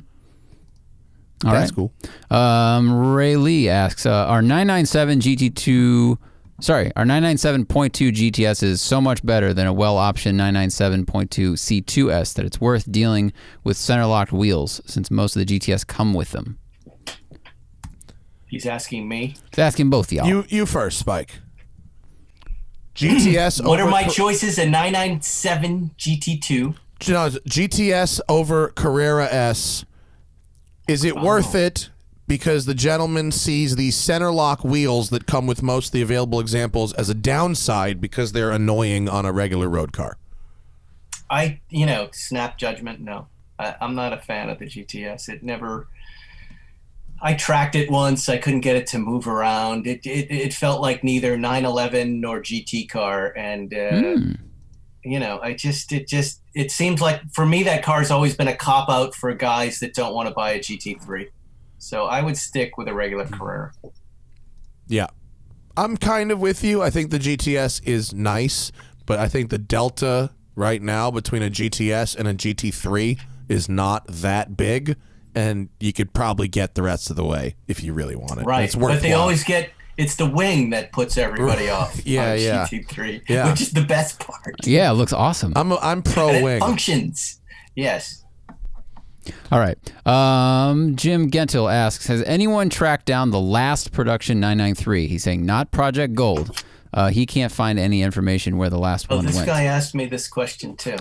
That's cool. Ray Lee asks, our 997.2 GTS is so much better than a well-optioned 997.2 C2S that it's worth dealing with center-locked wheels, since most of the GTS come with them. He's asking me? He's asking both of y'all. You first, Spike. GTS What are my choices? A 997 GT2. No, GTS over Carrera S. Is it worth it because the gentleman sees the center lock wheels that come with most of the available examples as a downside because they're annoying on a regular road car? Snap judgment, no. I'm not a fan of the GTS. I tracked it once. I couldn't get it to move around. It felt like neither 911 nor GT car, and it seems like, for me, that car's always been a cop-out for guys that don't want to buy a GT3. So I would stick with a regular Carrera. Yeah. I'm kind of with you. I think the GTS is nice, but I think the delta right now between a GTS and a GT3 is not that big, and you could probably get the rest of the way if you really want it. Right, it's worthwhile. But they always get... It's the wing that puts everybody off. Yeah. GT3, which is the best part. Yeah, it looks awesome. I'm pro and wing. It functions. Yes. All right. Jim Gentil asks, has anyone tracked down the last production 993? He's saying not Project Gold. He can't find any information where the last one went. This guy asked me this question too.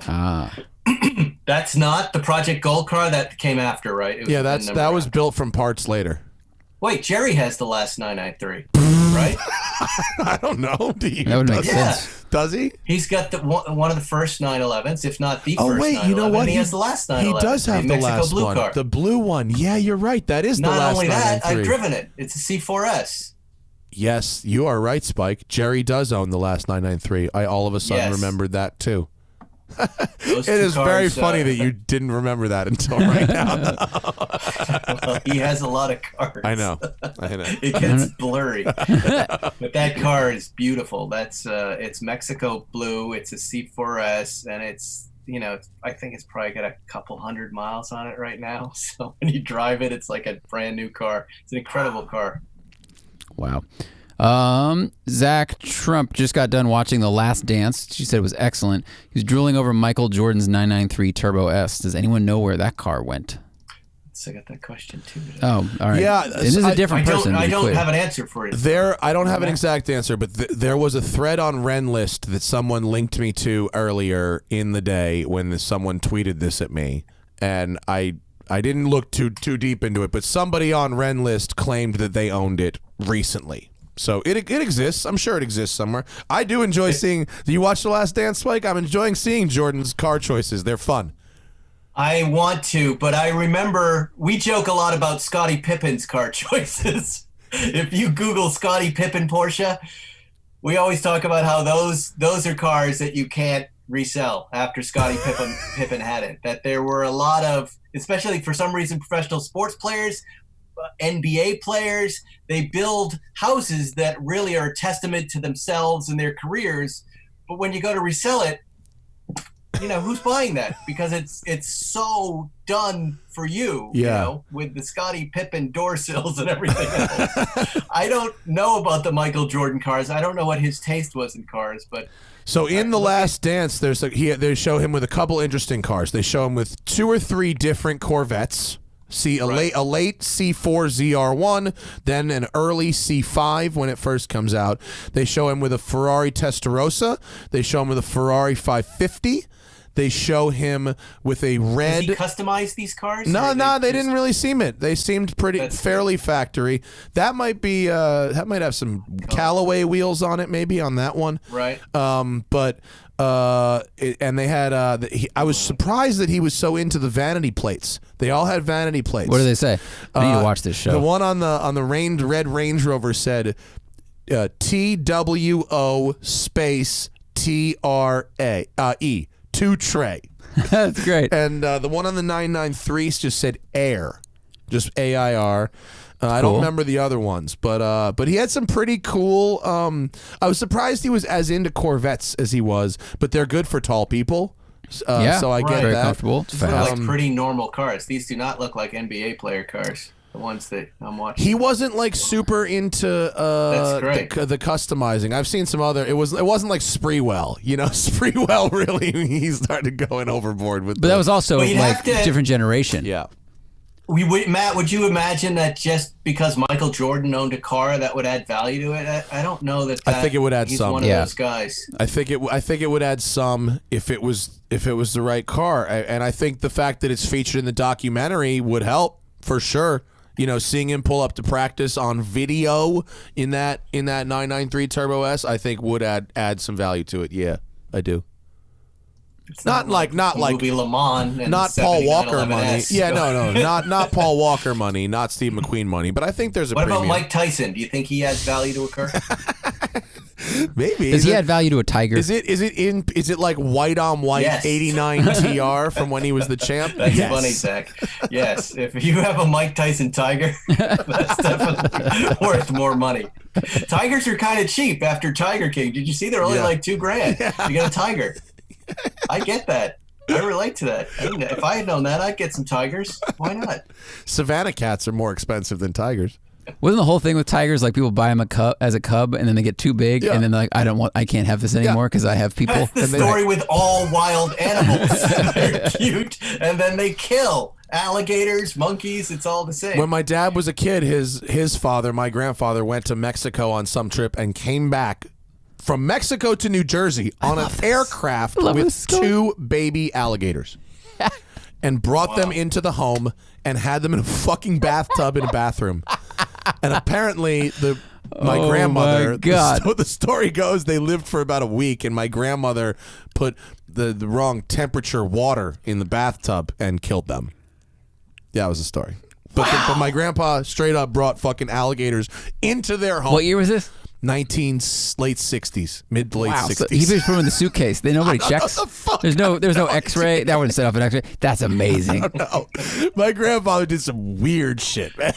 That's not the Project Gold car that came after, right? That was built from parts later. Wait, Jerry has the last 993, right? I don't know. That would make sense. Does he? He's got one of the first 911s, if not the first 911. You know what? He has the last 911. He does have the last blue one. Car. The blue one. Yeah, you're right. That is the last 993. Not only that, I've driven it. It's a C4S. Yes, you are right, Spike. Jerry does own the last 993. I all of a sudden remembered that too. Those It two is very cars, funny that you didn't remember that until right now. Well, he has a lot of cars. I know. It gets blurry. But that car is beautiful. That's it's Mexico blue. It's a C4S, and it's, you know, I think it's probably got a couple 100 miles on it right now. So when you drive it, it's like a brand new car. It's an incredible car. Wow. Zach Trump just got done watching The Last Dance. She said it was excellent. He was drooling over Michael Jordan's 993 Turbo S. Does anyone know where that car went? So I got that question too. Oh, all right. Yeah, this is a different person. I don't have an answer for you. I don't have an exact answer, but there was a thread on Renlist that someone linked me to earlier in the day when someone tweeted this at me, and I didn't look too deep into it, but somebody on Renlist claimed that they owned it recently. So it exists. I'm sure it exists somewhere. I do enjoy seeing. Do you watch The Last Dance, Spike? I'm enjoying seeing Jordan's car choices. They're fun. I want to, but I remember we joke a lot about Scottie Pippen's car choices. If you Google Scottie Pippen Porsche, we always talk about how those are cars that you can't resell after Scottie Pippen had it. That there were a lot of, especially for some reason, professional sports players, NBA players, they build houses that really are a testament to themselves and their careers. But when you go to resell it, you know, who's buying that? Because it's so done for you, you know, with the Scottie Pippen door sills and everything else. I don't know about the Michael Jordan cars. I don't know what his taste was in cars, but so in The Last Dance, they show him with a couple interesting cars. They show him with 2 or 3 different Corvettes. A late C4 ZR1, then an early C5 when it first comes out. They show him with a Ferrari Testarossa. They show him with a Ferrari 550. They show him with a red. Does he customize these cars? No, they didn't really seem it. They seemed fairly factory. That might be. That might have some Callaway wheels on it, maybe on that one. Right. But and they had. I was surprised that he was so into the vanity plates. They all had vanity plates. What do they say? I need to watch this show. The one on the red Range Rover said TWO space TRE. To Trey. That's great. And the one on the 993 just said Air, just AIR. I don't remember the other ones, but he had some pretty cool. I was surprised he was as into Corvettes as he was, but they're good for tall people. So I get very that. comfortable. These look like pretty normal cars. These do not look like NBA player cars. The ones that I'm watching. He wasn't like super into the customizing. I've seen some other. It wasn't like Spreewell. You know, Spreewell really he started going overboard with. But that was also like different generation. Yeah. Matt, would you imagine that just because Michael Jordan owned a car that would add value to it? I don't know that. I think it would add he's some. One of those guys. I think it would add some if it was the right car, and I think the fact that it's featured in the documentary would help for sure. You know, seeing him pull up to practice on video in that 993 Turbo S, I think would add some value to it. Yeah, I do. It's not like movie Le Mans and not Paul Walker money. S. Yeah, no, not Paul Walker money, not Steve McQueen money. But I think there's a. What premium. about Mike Tyson? Do you think he adds value to a car? Maybe. Does he add value to a Tiger? Is it like white on white 89 TR from when he was the champ? That's funny, Zach. Yes. If you have a Mike Tyson Tiger, that's definitely worth more money. Tigers are kind of cheap after Tiger King. Did you see? They're only like $2,000. Yeah. You got a Tiger. I get that. I relate to that. If I had known that, I'd get some Tigers. Why not? Savannah cats are more expensive than tigers. Wasn't the whole thing with tigers like people buy them as a cub and then they get too big and then they're like, I can't have this anymore because I have people. That's the story with all wild animals. They're cute and then they kill. Alligators, monkeys, it's all the same. When my dad was a kid, his father, my grandfather, went to Mexico on some trip and came back from Mexico to New Jersey on an aircraft with 2 baby alligators and brought them into the home and had them in a fucking bathtub in a bathroom. And apparently my grandmother, the story goes, they lived for about a week and my grandmother put the wrong temperature water in the bathtub and killed them. Yeah, that was the story. But my grandpa straight up brought fucking alligators into their home. What year was this? late 60s, mid to late Wow, 60s. so he just put him in the suitcase. Then nobody checks. There's no X-ray. That wouldn't set up an X-ray. That's amazing. No, my grandfather did some weird shit, man.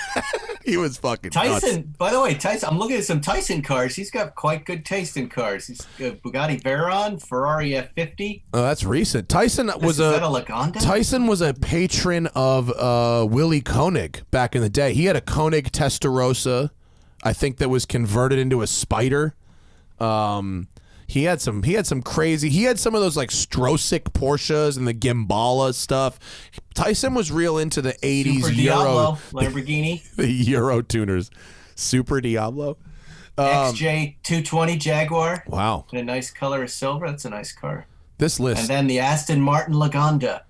He was fucking Tyson. nuts. By the way, Tyson. I'm looking at some Tyson cars. He's got quite good taste in cars. He's got Bugatti Veyron, Ferrari F50. Oh, that's recent. Tyson was Is that a Lagonda? Tyson was a patron of Willie Koenig back in the day. He had a Koenig Testarossa, I think, that was converted into a Spider. He had some crazy. He had some of those like Strosik Porsches and the Gimbala stuff. Tyson was real into the 80s Super Euro Diablo, Lamborghini. the Euro tuners. Super Diablo. XJ220 Jaguar. Wow. In a nice color of silver. That's a nice car. This list. And then the Aston Martin Lagonda.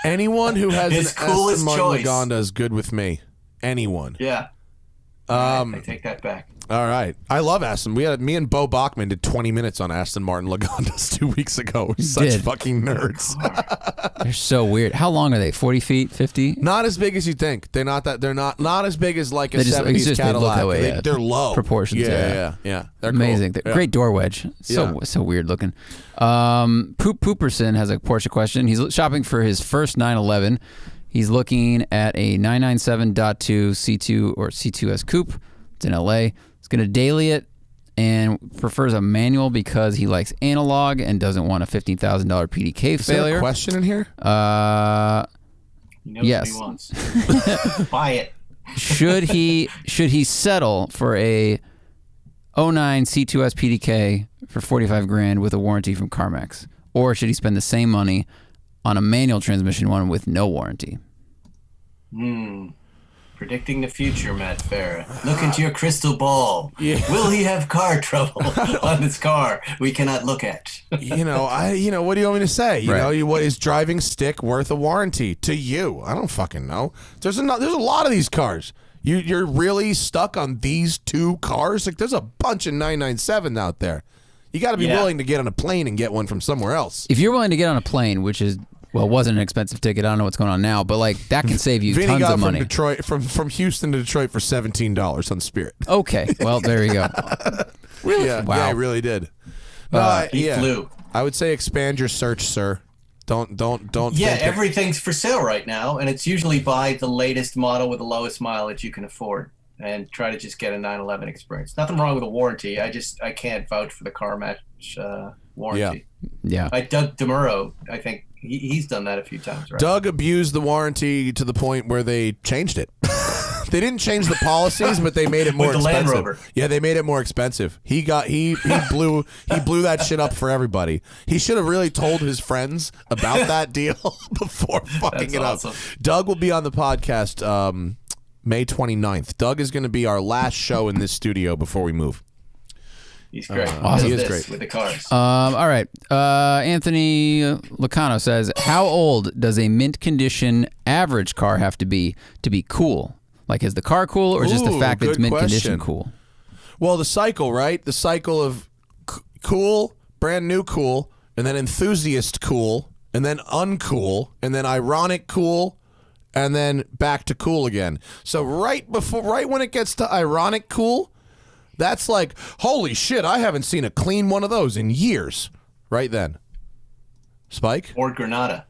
Anyone who has His an Aston coolest Martin choice. Lagonda is good with me. Anyone. Yeah. I take that back. All right. I love Aston. Me and Bo Bachman did 20 minutes on Aston Martin Lagondas 2 weeks ago. We're such did. fucking nerds. They're so weird. How long are they? 40 feet? 50? Not as big as you think. They're not as big as like a They just- 70s it's just they look Cadillac. that way, yeah. They're low. Proportions, yeah. Yeah. They're Amazing. cool. They're Great door wedge. So weird looking. Pooperson has a Porsche question. He's shopping for his first 911. He's looking at a 997.2 C2 or C2S coupe. It's in LA. He's going to daily it and prefers a manual because he likes analog and doesn't want a $15,000 PDK Is there failure. a question in here? He knows Yes. what he wants. Buy it. Should he settle for a 09 C2S PDK for $45,000 with a warranty from CarMax, or should he spend the same money on a manual transmission one with no warranty? Predicting the future, Matt Farah. Look into your crystal ball. Yeah. Will he have car trouble on this car we cannot look at? What do you want me to say? Right. What is driving stick worth a warranty to you? I don't fucking know. There's a lot of these cars. You're really stuck on these two cars? Like, there's a bunch of 997 out there. You got to be willing to get on a plane and get one from somewhere else. If you're willing to get on a plane, which is wasn't an expensive ticket. I don't know what's going on now, but like that can save you Vinny tons got of money. from Detroit, from Houston to Detroit for $17 on Spirit. Okay, well there you go. Really? Yeah, Wow. yeah, I really did. No, He flew. I would say expand your search, sir. Don't. Yeah, think everything's for sale right now, and it's usually buy the latest model with the lowest mileage you can afford, and try to just get a 911 experience. Nothing wrong with a warranty. I can't vouch for the CarMax warranty. Yeah. Doug DeMuro, I think he's done that a few times, right? Doug abused the warranty to the point where they changed it. They didn't change the policies, but they made it more With the Land expensive. Rover. Yeah, they made it more expensive. He blew that shit up for everybody. He should have really told his friends about that deal before fucking That's it awesome. up. Doug will be on the podcast May 29th. Doug is going to be our last show in this studio before we move. He's great. He is This great. with the cars. All right. Anthony Lacano says, how old does a mint condition average car have to be cool? Like, is the car cool, or is just the Ooh, fact that it's good mint question. condition cool? Well, the cycle, right? The cycle of cool, brand new cool, and then enthusiast cool, and then uncool, and then ironic cool, and then back to cool again. So right when it gets to ironic cool, that's like, holy shit, I haven't seen a clean one of those in years. Right then. Spike? Ford Granada.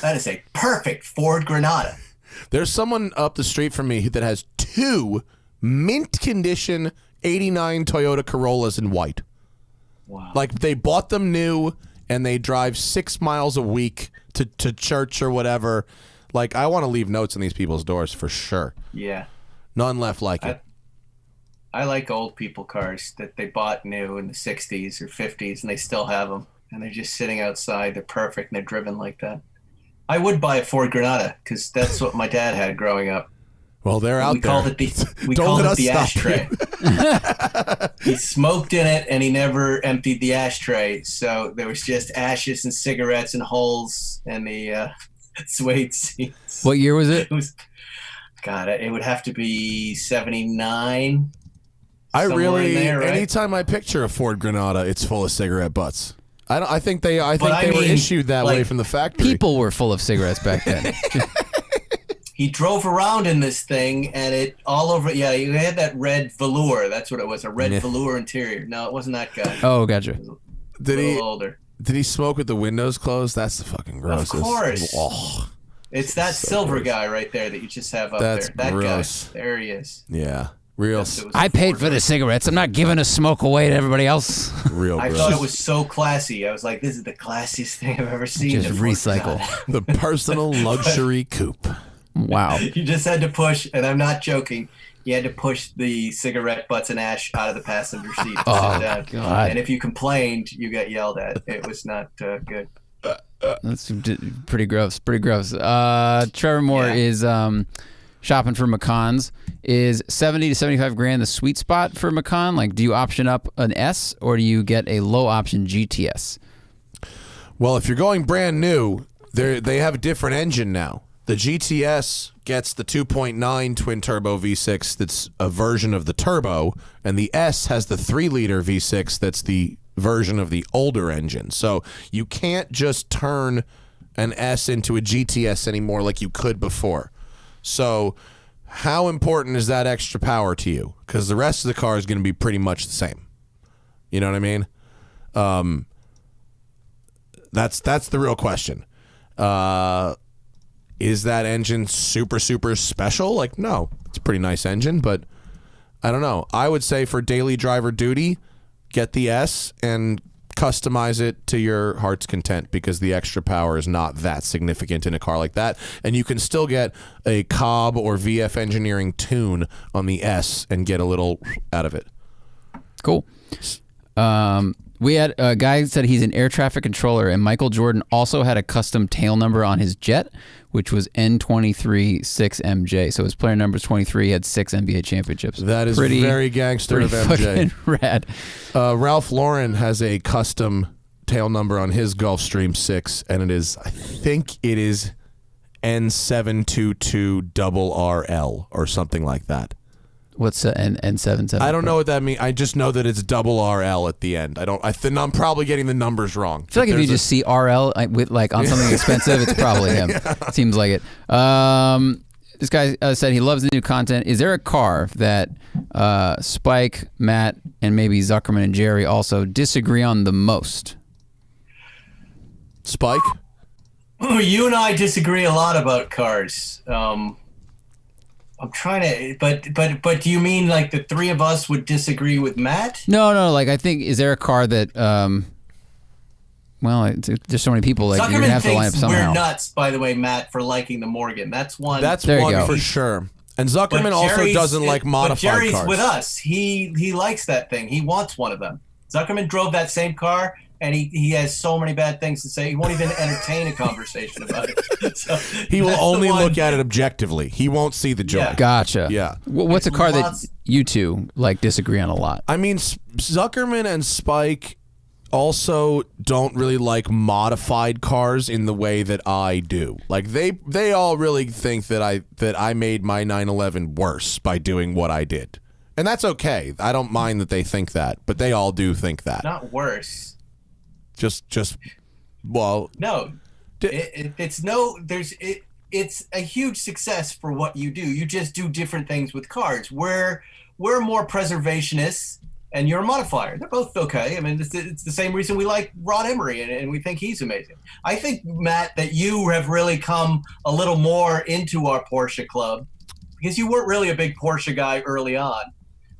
That is a perfect Ford Granada. There's someone up the street from me that has 2 mint condition 89 Toyota Corollas in white. Wow. Like, they bought them new and they drive 6 miles a week to church or whatever. Like, I want to leave notes on these people's doors for sure. Yeah. None left like it. I like old people cars that they bought new in the 60s or 50s and they still have them. And they're just sitting outside. They're perfect and they're driven like that. I would buy a Ford Granada because that's what my dad had growing up. Well, they're out there. We Don't called let it the us stop ashtray. He smoked in it and he never emptied the ashtray. So there was just ashes and cigarettes and holes in the suede seats. What year was it? It would have to be 79. I really, there, right? anytime I picture a Ford Granada, it's full of cigarette butts. I think they were issued that way from the factory. People were full of cigarettes back then. he drove around in this thing, and it all over. Yeah, he had that red velour. That's what it was, a red velour interior. No, it wasn't that guy. Oh, gotcha. Did he? Older. Did he smoke with the windows closed? That's the fucking grossest. Of course. Oh, it's that so silver gross. guy right there that you just have up That's there. That gross. guy. There he is. Yeah. Real. I paid for the cigarettes. I'm not giving a smoke away to everybody else. Real I gross. thought it was so classy. I was like, this is the classiest thing I've ever seen. Just recycle. The personal luxury coupe. Wow. You just had to push, and I'm not joking, you had to push the cigarette butts and ash out of the passenger seat. Oh, down. God. And if you complained, you got yelled at. It was not good. That's pretty gross. Pretty gross. Trevor Moore is shopping for Macans. Is 70 to 75 grand the sweet spot for Macan? Like, do you option up an S or do you get a low option GTS? Well, if you're going brand new, they have a different engine now. The GTS gets the 2.9 twin turbo V6 that's a version of the turbo, and the S has the 3-liter V6 that's the version of the older engine. So you can't just turn an S into a GTS anymore like you could before. So how important is that extra power to you? Because the rest of the car is going to be pretty much the same. You know what I mean? That's the real question. Is that engine super, super special? Like, no, it's a pretty nice engine, but I don't know. I would say for daily driver duty, get the S and customize it to your heart's content, because the extra power is not that significant in a car like that. And you can still get a Cobb or VF Engineering tune on the S and get a little out of it. Cool. We had a guy said he's an air traffic controller, and Michael Jordan also had a custom tail number on his jet, which was N23-6MJ. So his player number is 23. He had 6 NBA championships. That is very gangster of MJ. Rad. Ralph Lauren has a custom tail number on his Gulfstream 6, and it is, I think it is N722RRL or something like that. What's N77? I don't know what that means. I just know that it's RRL at the end. I'm probably getting the numbers wrong. I feel like if you just see RL with like on something expensive, it's probably him. Seems like it. This guy said he loves the new content. Is there a car that Spike, Matt, and maybe Zuckerman and Jerry also disagree on the most? Spike? Oh, you and I disagree a lot about cars. I'm trying to, but do you mean like the three of us would disagree with Matt? No. Like, I think, is there a car that, there's so many people, like, Zuckerman you're gonna have to line up somehow. We're nuts, by the way, Matt, for liking the Morgan. That's one. That's one for sure. And Zuckerman also doesn't like modified cars. But Jerry's with us. He likes that thing. He wants one of them. Zuckerman drove that same car, and he has so many bad things to say. He won't even entertain a conversation about it. So he will only look at it objectively. He won't see the joy. Yeah. Gotcha. Yeah. What's a car that you two like disagree on a lot? I mean, Zuckerman and Spike also don't really like modified cars in the way that I do. Like they all really think that I made my 911 worse by doing what I did. And that's okay. I don't mind that they think that, but they all do think that. Not worse. Well, no, it's a huge success for what you do. You just do different things with cars. We're more preservationists, and you're a modifier. They're both okay. I mean, it's the same reason we like Ron Emery, and we think he's amazing. I think, Matt, that you have really come a little more into our Porsche club, because you weren't really a big Porsche guy early on.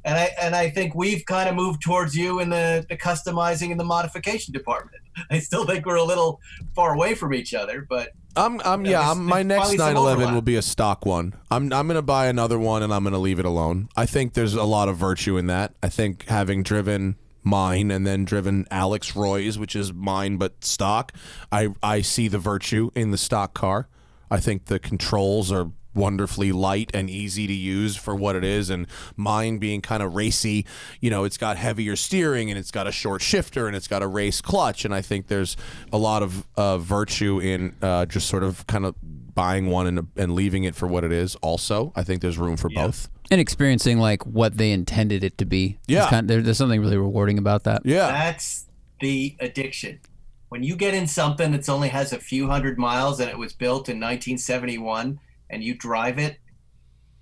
And I think we've kind of moved towards you in the customizing and the modification department. I still think we're a little far away from each other, but my next 911 will be a stock one. I'm gonna buy another one, and I'm gonna leave it alone. I think there's a lot of virtue in that. I think having driven mine and then driven Alex Roy's, which is mine but stock, I see the virtue in the stock car. I think the controls are wonderfully light and easy to use for what it is, and mine being kind of racy, it's got heavier steering, and it's got a short shifter, and it's got a race clutch, and I think there's a lot of virtue in just sort of kind of buying one and leaving it for what it is. Also, I think there's room for both. And experiencing like what they intended it to be. Yeah. There's something really rewarding about that. Yeah. That's the addiction. When you get in something that's only has a few hundred miles and it was built in 1971, and you drive it,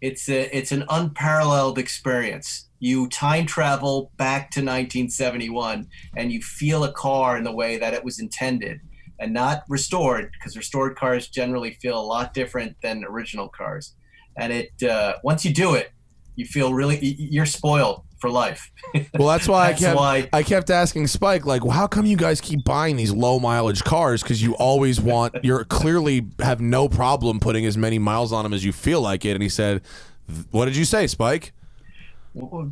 it's an unparalleled experience. You time travel back to 1971 and you feel a car in the way that it was intended and not restored, because restored cars generally feel a lot different than original cars. And once you do it, you feel you're spoiled for life. Well, that's why I kept asking Spike, like, well, how come you guys keep buying these low mileage cars? Because you always you're clearly have no problem putting as many miles on them as you feel like it. And he said, what did you say, Spike? Who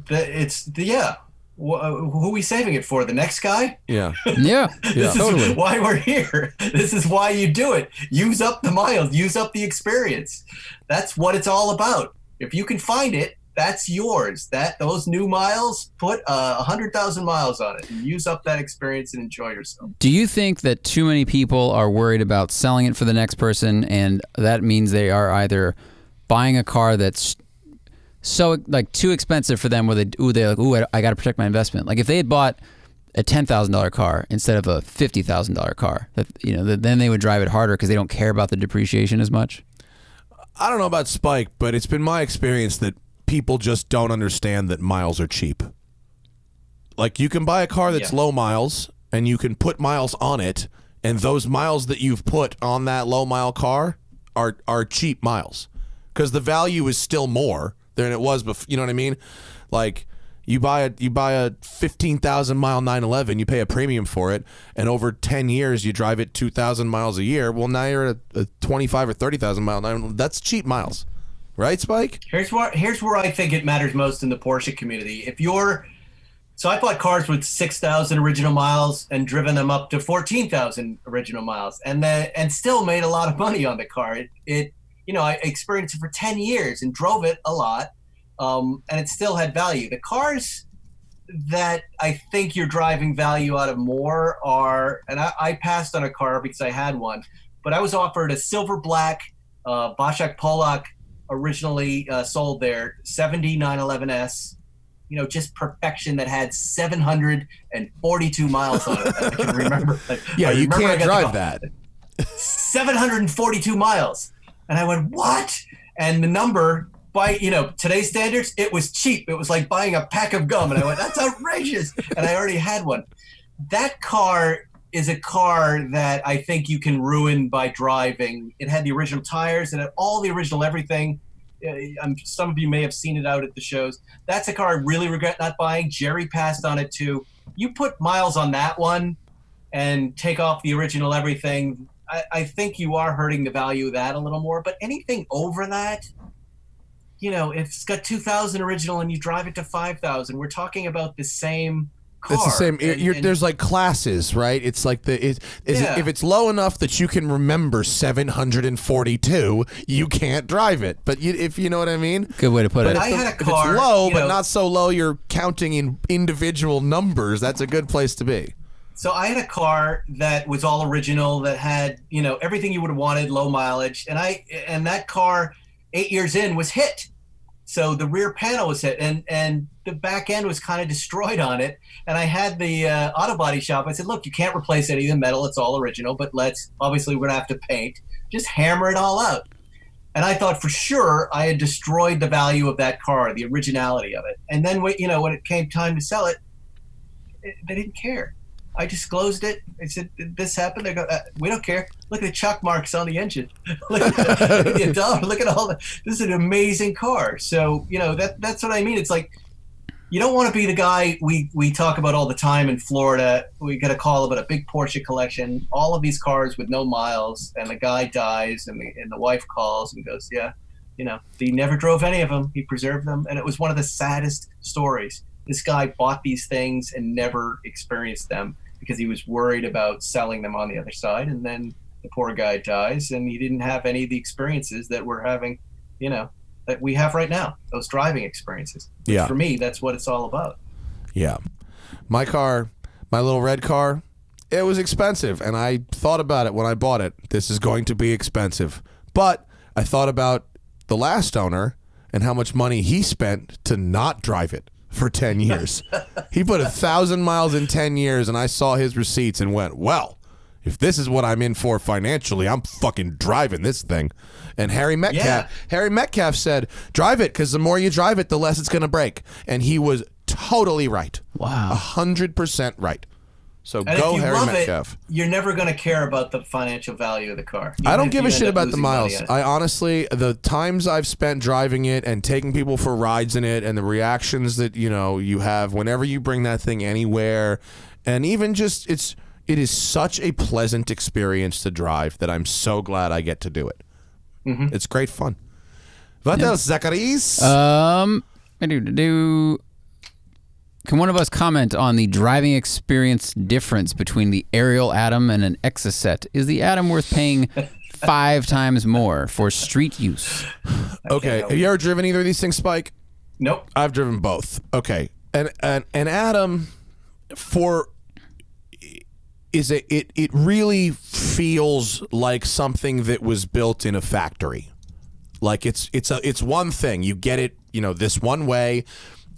are we saving it for? The next guy? Yeah. Yeah. This totally. is why we're here. This is why you do it. Use up the miles. Use up the experience. That's what it's all about. If you can find it, that's yours. Those new miles, put 100,000 miles on it and use up that experience and enjoy yourself. Do you think that too many people are worried about selling it for the next person, and that means they are either buying a car that's so like too expensive for them, where I got to protect my investment? Like if they had bought a $10,000 car instead of a $50,000 car, then they would drive it harder because they don't care about the depreciation as much. I don't know about Spike, but it's been my experience that people just don't understand that miles are cheap. Like you can buy a car that's low miles and you can put miles on it, and those miles that you've put on that low mile car are cheap miles because the value is still more than it was before. You know what I mean? Like you buy a 15,000 mile 911, you pay a premium for it, and over 10 years you drive it 2,000 miles a year. Well, now you're at a 25 or 30,000 mile 911. That's cheap miles. Right, Spike? Here's where I think it matters most in the Porsche community. So I bought cars with 6,000 original miles and driven them up to 14,000 original miles, and still made a lot of money on the car. I experienced it for 10 years and drove it a lot, and it still had value. The cars that I think you're driving value out of more are, and I passed on a car because I had one, but I was offered a silver black Bashak Polak, originally sold there, 7911S, just perfection, that had 742 miles on it. I can remember. You can't drive that. 742 miles. And I went, what? And the number, by today's standards, it was cheap. It was like buying a pack of gum. And I went, that's outrageous. And I already had one. That car is a car that I think you can ruin by driving. It had the original tires, it had all the original everything. Some of you may have seen it out at the shows. That's a car I really regret not buying. Jerry passed on it too. You put miles on that one and take off the original everything, I think you are hurting the value of that a little more. But anything over that, if it's got 2,000 original and you drive it to 5,000, we're talking about the same car. It's the same. There's like classes, right? It's like if it's low enough that you can remember 742, you can't drive it. But if you know what I mean. Good way to put it. I had a car. If it's low, but not so low you're counting in individual numbers, that's a good place to be. So I had a car that was all original, that had everything you would have wanted, low mileage, and that car 8 years in was hit. So the rear panel was hit, and the back end was kind of destroyed on it. And I had the auto body shop. I said, look, you can't replace any of the metal. It's all original, but obviously we're going to have to paint. Just hammer it all out. And I thought for sure I had destroyed the value of that car, the originality of it. And then when it came time to sell it, they didn't care. I disclosed it. I said, this happened. They go, we don't care. Look at the chalk marks on the engine. Look at all that. This is an amazing car. So, that's what I mean. It's like, you don't want to be the guy we talk about all the time in Florida. We get a call about a big Porsche collection, all of these cars with no miles, and the guy dies, and the wife calls and goes, he never drove any of them. He preserved them. And it was one of the saddest stories. This guy bought these things and never experienced them because he was worried about selling them on the other side. And then the poor guy dies, and he didn't have any of the experiences that we're having, that we have right now, those driving experiences. Yeah. For me, that's what it's all about. Yeah. My car, my little red car, it was expensive. And I thought about it when I bought it. This is going to be expensive. But I thought about the last owner and how much money he spent to not drive it for 10 years. He put 1,000 miles in 10 years, and I saw his receipts and went, well, If this is what I'm in for financially, I'm fucking driving this thing. And Harry Metcalf said, drive it, because the more you drive it, the less it's going to break. And he was totally right. Wow. 100% right. So and go if you Harry love Metcalf. You're never going to care about the financial value of the car. I don't give a shit about the miles. I honestly, the times I've spent driving it and taking people for rides in it and the reactions that, you have whenever you bring that thing anywhere, and even just it is such a pleasant experience to drive that I'm so glad I get to do it. Mm-hmm. It's great fun. What else, Zacharis? Can one of us comment on the driving experience difference between the Ariel Atom and an Exocet? Is the Atom worth paying 5 times more for street use? Okay. Have you ever driven either of these things, Spike? Nope. I've driven both. Okay. And an Atom it really feels like something that was built in a factory. Like it's one thing. You get it, this one way.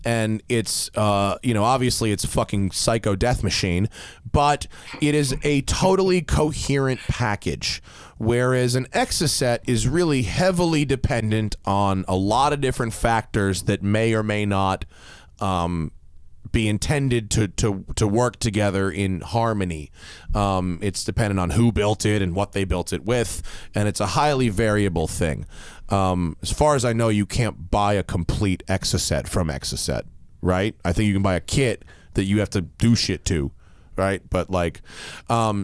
And it's, obviously it's a fucking psycho death machine, but it is a totally coherent package. Whereas an Exocet is really heavily dependent on a lot of different factors that may or may not be intended to work together in harmony. It's dependent on who built it and what they built it with, and it's a highly variable thing. As far as I know, you can't buy a complete Exocet from Exocet, right? I think you can buy a kit that you have to do shit to, right? But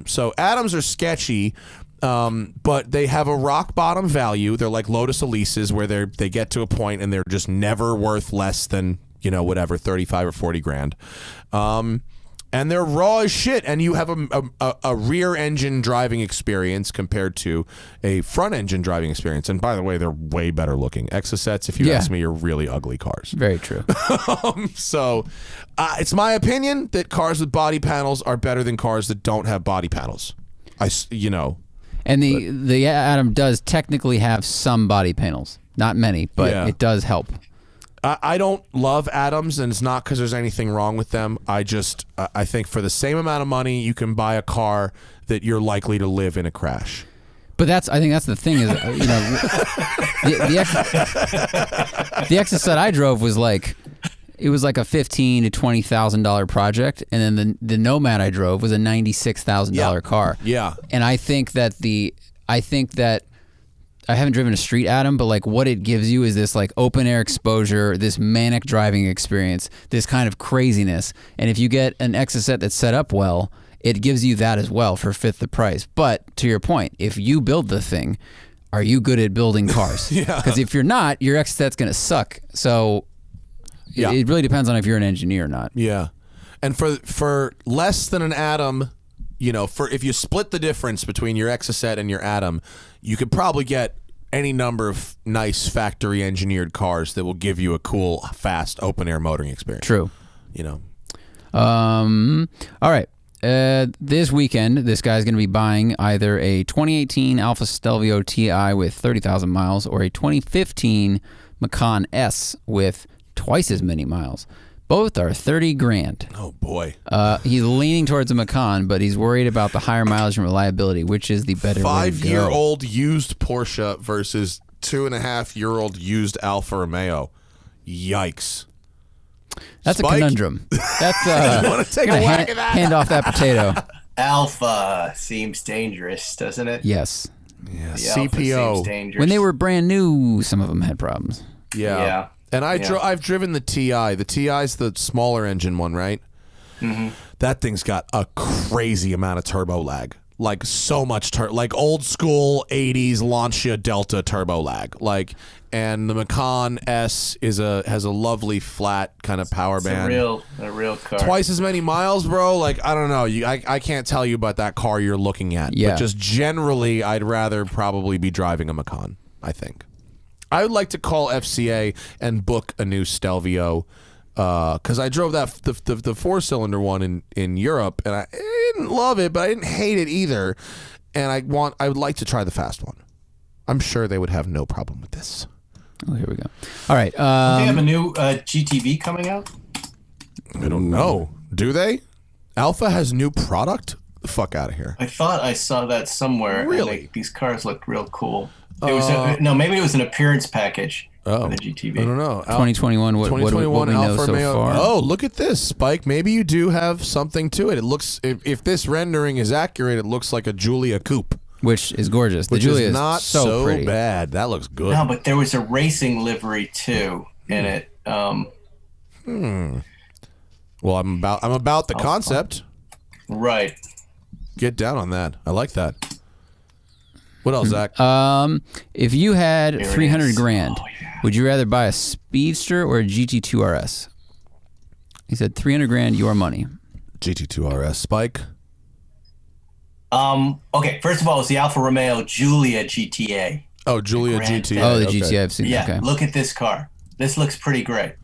so Atoms are sketchy, but they have a rock bottom value. They're like Lotus Elises, where they get to a point and they're just never worth less than, whatever, 35 or 40 grand. And they're raw as shit, and you have a rear engine driving experience compared to a front engine driving experience. And by the way, they're way better looking. Exocets, if you ask me, are really ugly cars. Very true. So it's my opinion that cars with body panels are better than cars that don't have body panels. And the Atom does technically have some body panels, not many, but it does help. I don't love Atoms, and it's not because there's anything wrong with them. I think for the same amount of money, you can buy a car that you're likely to live in a crash. But I think that's the thing is, the Exocet I drove was like a $15,000 to $20,000 project, and then the Nomad I drove was a $96,000 car. Yeah, and I think that I haven't driven a street Atom, but what it gives you is this open air exposure, this manic driving experience, this kind of craziness. And if you get an Exocet that's set up well, it gives you that as well for 1/5 the price. But to your point, if you build the thing, are you good at building cars? Because if you're not, your Exocet's going to suck. So it really depends on if you're an engineer or not. Yeah. And for less than an Atom, if you split the difference between your Exocet and your Atom, you could probably get any number of nice factory engineered cars that will give you a cool, fast, open air motoring experience. True. All right. This weekend, this guy's going to be buying either a 2018 Alfa Stelvio TI with 30,000 miles or a 2015 Macan S with twice as many miles. Both are 30 grand. Oh, boy. He's leaning towards a Macan, but he's worried about the higher mileage and reliability. Which is the better way to go? 5-year-old used Porsche versus 2.5-year-old used Alfa Romeo. Yikes. That's Spike? A conundrum. That's you want to take a whack at that? Hand off that potato. Alpha seems dangerous, doesn't it? Yes. Yeah. The Alpha seems dangerous. When they were brand new, some of them had problems. Yeah. And I've driven the TI. The TI's the smaller engine one, right? Mm-hmm. That thing's got a crazy amount of turbo lag. So much old school 80s Lancia Delta turbo lag. And the Macan S has a lovely flat kind of power band. A real car. Twice as many miles, bro. I don't know. I can't tell you about that car you're looking at. Yeah. But just generally, I'd rather probably be driving a Macan, I think. I would like to call FCA and book a new Stelvio because I drove the 4-cylinder one in Europe, and I didn't love it, but I didn't hate it either. And I would like to try the fast one. I'm sure they would have no problem with this. Oh, here we go. All right. They have a new GTV coming out? I don't know. Do they? Alpha has new product? fuck out of here. I thought I saw that somewhere. Really? And these cars looked real cool. It was maybe it was an appearance package for the GTV. I don't know. 2021. What we know Alfa so Romeo. far? Oh, look at this, Spike. Maybe you do have something to it. It looks, if this rendering is accurate, it looks like a Giulia coupe, which is gorgeous. The which Giulia is not so pretty. bad. That looks good. No, but there was a racing livery too in it. Well, I'm about the concept. Right. Get down on that. I like that. What else, Zach? If you had Here it 300 is. grand, Oh, yeah. would you rather buy a Speedster or a GT2 RS? He said 300 grand, your money. GT2 RS, Spike. Okay, first of all, it's the Alfa Romeo Giulia GTA. Oh, Giulia Grand GT. Theft. Oh, the okay. GTA, I've seen. Yeah, Okay. look at this car. This looks pretty great.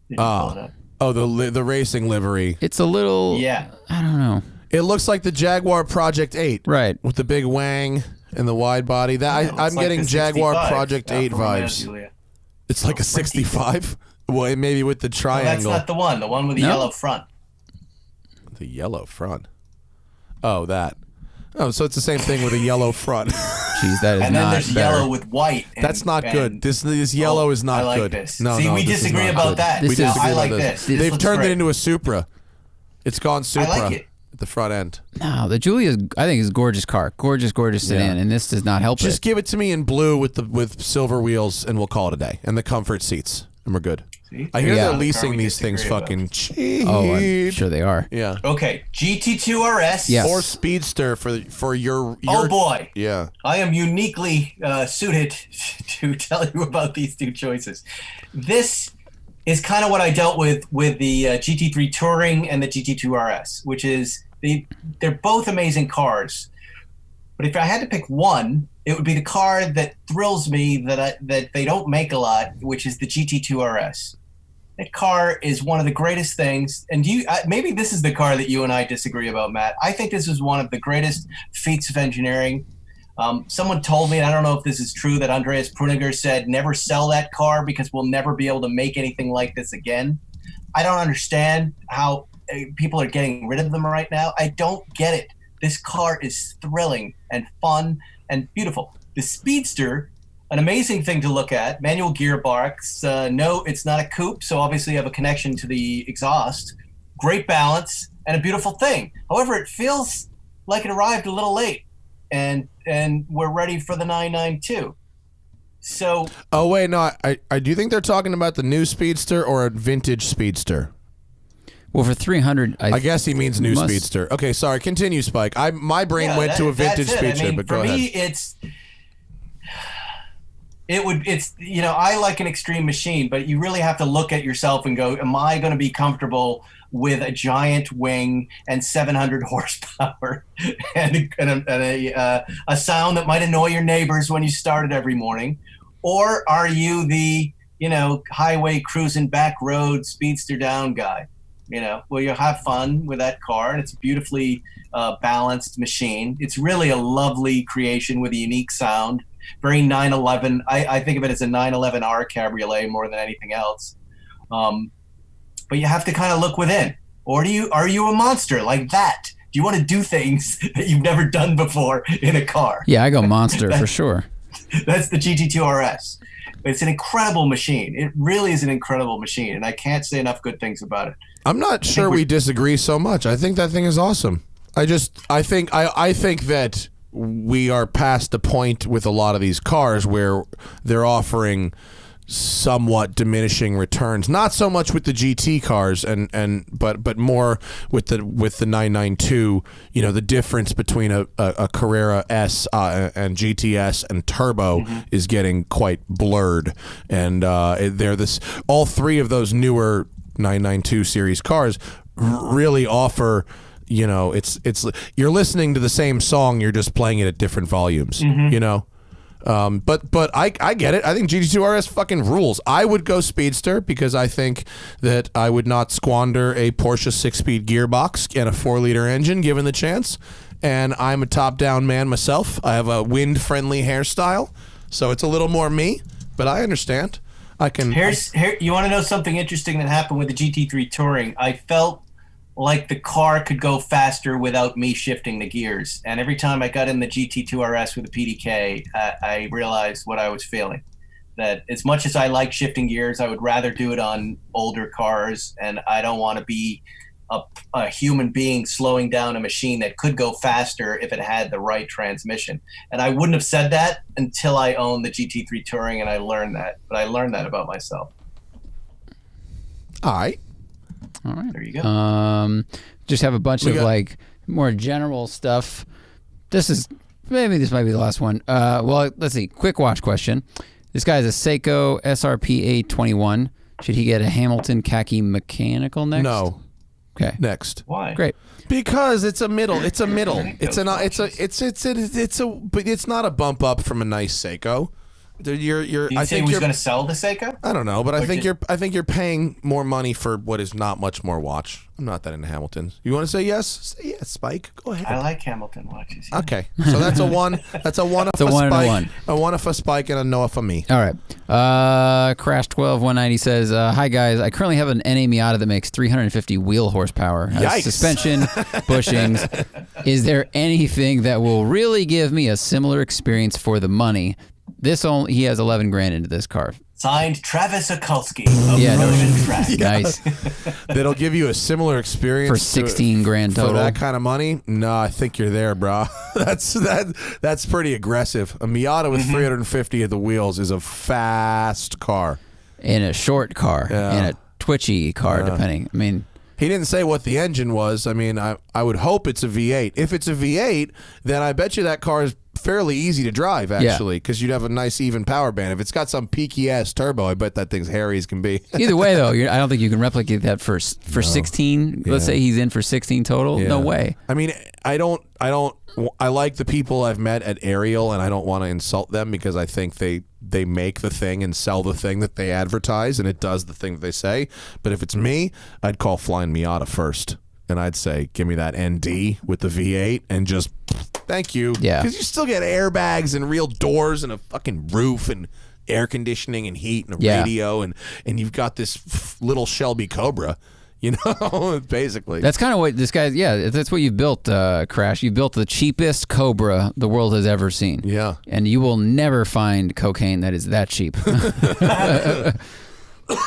Did you pull it up? Oh, the racing livery. It's a little. Yeah. I don't know. It looks like the Jaguar Project 8. Right. With the big wang and the wide body. That It looks I'm like getting the Jaguar 65 Project 8 Alfa Romeo vibes. Giulia. It's like a 65. Well, maybe with the No, that's triangle. not the one. The one with the No? yellow front. The yellow front. Oh, that. Oh, so it's the same thing with a yellow front. Jeez, that is And then not there's better. yellow with white. And, That's not and- good. This yellow is not I like good. this. No, See, no, we this is disagree not about good. that. This We is- disagree I about like this. this. They've looks turned great. it into a Supra. It's gone Supra. like it. At the front end. No, the Giulia, I think, is a gorgeous car. Gorgeous sedan, and this does not help Just it. give it to me in blue with silver wheels, and we'll call it a day. And the comfort seats, and we're good. See? I hear Yeah. they're The leasing car we these things disagree about. fucking cheap. Oh, I'm sure they are. Yeah. Okay, GT2 RS. Yes. Or Speedster for your Oh boy, Yeah. I am uniquely suited to tell you about these two choices. This is kind of what I dealt with the GT3 Touring and the GT2 RS, which is they're both amazing cars. But if I had to pick one, it would be the car that thrills me that they don't make a lot, which is the GT2 RS. That car is one of the greatest things. And maybe this is the car that you and I disagree about, Matt. I think this is one of the greatest feats of engineering. Someone told me, and I don't know if this is true, that Andreas Pruniger said, never sell that car because we'll never be able to make anything like this again. I don't understand how people are getting rid of them right now. I don't get it. This car is thrilling and fun and beautiful. The Speedster, an amazing thing to look at, manual gearbox. No, it's not a coupe, so obviously you have a connection to the exhaust. Great balance and a beautiful thing. However, it feels like it arrived a little late, and we're ready for the 992. So, Oh wait, no. I do you think they're talking about the new Speedster or a vintage Speedster? Well, for 300, I guess he means new must- Speedster. Okay, sorry. Continue, Spike. My brain yeah, went to a vintage that's it. Speedster, I mean, but for go me, ahead. it's I like an extreme machine, but you really have to look at yourself and go, am I going to be comfortable with a giant wing and 700 horsepower and a sound that might annoy your neighbors when you start it every morning? Or are you the, highway cruising back road Speedster down guy? Well, you'll have fun with that car, and it's a beautifully balanced machine. It's really a lovely creation with a unique sound. Very 911. I think of it as a 911R cabriolet more than anything else. But you have to kind of look within. Or are you a monster like that? Do you want to do things that you've never done before in a car? Yeah, I go monster for sure. That's the GT2 RS. It's an incredible machine. It really is an incredible machine, and I can't say enough good things about it. I'm not sure we disagree so much. I think that thing is awesome. I think that we are past the point with a lot of these cars where they're offering somewhat diminishing returns. Not so much with the GT cars but more with the 992. The difference between a Carrera S and GTS and Turbo is getting quite blurred, and all three of those newer 992 series cars really offer. It's you're listening to the same song, you're just playing it at different volumes. But I get it. I think GT2 RS fucking rules. I would go Speedster because I think that I would not squander a Porsche 6-speed gearbox and a 4-liter engine given the chance. And I'm a top-down man myself. I have a wind-friendly hairstyle, so it's a little more me. But I understand. You want to know something interesting that happened with the GT3 Touring? I felt like the car could go faster without me shifting the gears. And every time I got in the GT2 RS with a PDK, I realized what I was feeling. That as much as I like shifting gears, I would rather do it on older cars, and I don't want to be a human being slowing down a machine that could go faster if it had the right transmission. And I wouldn't have said that until I owned the GT3 Touring, and I learned that. But I learned that about myself. All right. There you go. Just have a bunch of like more general stuff. This might be the last one. Well, let's see. Quick watch question. This guy is a Seiko SRP A21. Should he get a Hamilton khaki mechanical next? No. Okay. Next. Why? Great. Because it's a middle. But it's not a bump up from a nice Seiko. Do you say he's going to sell the Seiko? I don't know, but I think you're paying more money for what is not much more watch. I'm not that into Hamiltons. You want to say yes? Say yes, Spike. Go ahead. I like Hamilton watches. Yeah. Okay, so that's a one. That's a one. It's a one Spike, and a one. A one for Spike and a no for me. All right. Crash 12190 says, "Hi guys, I currently have an NA Miata that makes 350 wheel horsepower. Has Yikes. suspension, bushings. Is there anything that will really give me a similar experience for the money?" He has 11 grand into this car. Signed, Travis Okulski of Rover Track. Nice. That'll give you a similar experience For 16 grand total. For that kind of money? No, I think you're there, bro. That's pretty aggressive. A Miata with 350 at the wheels is a fast car. And a short car. Yeah. And a twitchy car, depending. I mean... He didn't say what the engine was. I mean, I would hope it's a V8. If it's a V8, then I bet you that car is fairly easy to drive, actually, because you'd have a nice even power band. If it's got some peaky-ass turbo, I bet that thing's hairy as can be. Either way, though, I don't think you can replicate that for 16. Let's say he's in for 16 total. Yeah. No way. I mean, I like the people I've met at Ariel, and I don't want to insult them because I think they make the thing and sell the thing that they advertise, and it does the thing that they say. But if it's me, I'd call Flying Miata first, and I'd say, give me that ND with the V8 and just thank you. Yeah. Because you still get airbags and real doors and a fucking roof and air conditioning and heat and a radio, and you've got this little Shelby Cobra. You know, basically. That's kind of what this guy, that's what you've built, Crash. You've built the cheapest Cobra the world has ever seen. Yeah. And you will never find cocaine that is that cheap.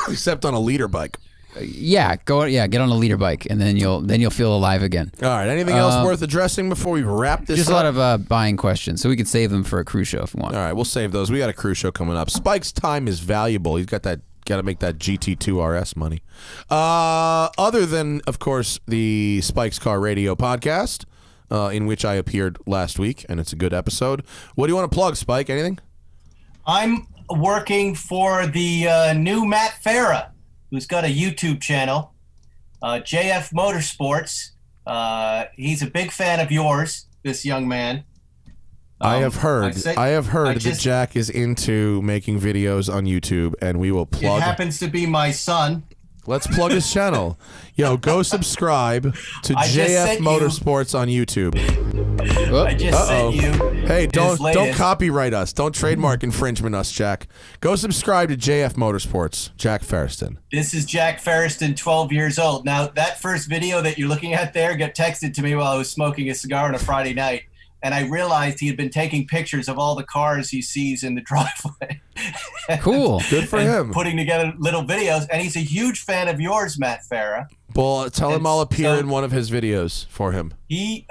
Except on a liter bike. Get on a liter bike, and then you'll feel alive again. All right, anything else worth addressing before we wrap this Just up? a lot of buying questions, so we can save them for a cruise show if we want. All right, we'll save those. We got a cruise show coming up. Spike's time is valuable. He's got to make that GT2 RS money. Other than, of course, the Spike's Car Radio podcast, in which I appeared last week, and it's a good episode. What do you want to plug, Spike? Anything? I'm working for the new Matt Farah, who's got a YouTube channel, JF Motorsports. He's a big fan of yours, this young man. I have heard that Jack is into making videos on YouTube, and we will plug. It happens to be my son. Let's plug his channel. Yo, go subscribe to JF Motorsports on YouTube. I just sent you. Hey, don't copyright us. Don't trademark infringement us, Jack. Go subscribe to JF Motorsports. Jack Feresten. This is Jack Feresten, 12 years old. Now, that first video that you're looking at there got texted to me while I was smoking a cigar on a Friday night. And I realized he had been taking pictures of all the cars he sees in the driveway. Cool. Good for him. Putting together little videos. And he's a huge fan of yours, Matt Farah. Well, tell him I'll appear in one of his videos for him. He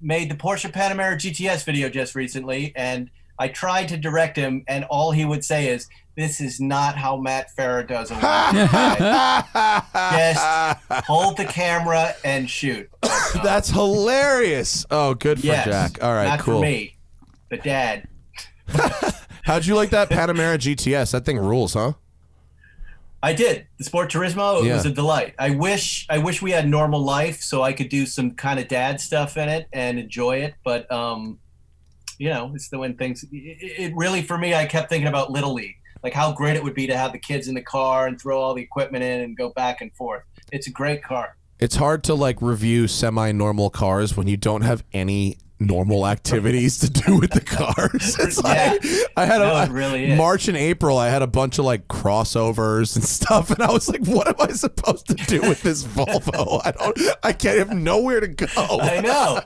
made the Porsche Panamera GTS video just recently, and I tried to direct him, and all he would say is, "This is not how Matt Farah does a Just hold the camera and shoot." That's hilarious. Oh, good for Jack. All right, not cool. for me, the dad. How'd you like that Panamera GTS? That thing rules, huh? I did. The Sport Turismo, it was a delight. I wish we had normal life so I could do some kind of dad stuff in it and enjoy it. But, it's the when things – it really, for me, I kept thinking about Little League, like how great it would be to have the kids in the car and throw all the equipment in and go back and forth. It's a great car. It's hard to, review semi-normal cars when you don't have any normal activities to do with the cars. It's like, I had it really is. March and April, I had a bunch of like crossovers and stuff, and I was like, what am I supposed to do with this Volvo? I have nowhere to go. I know.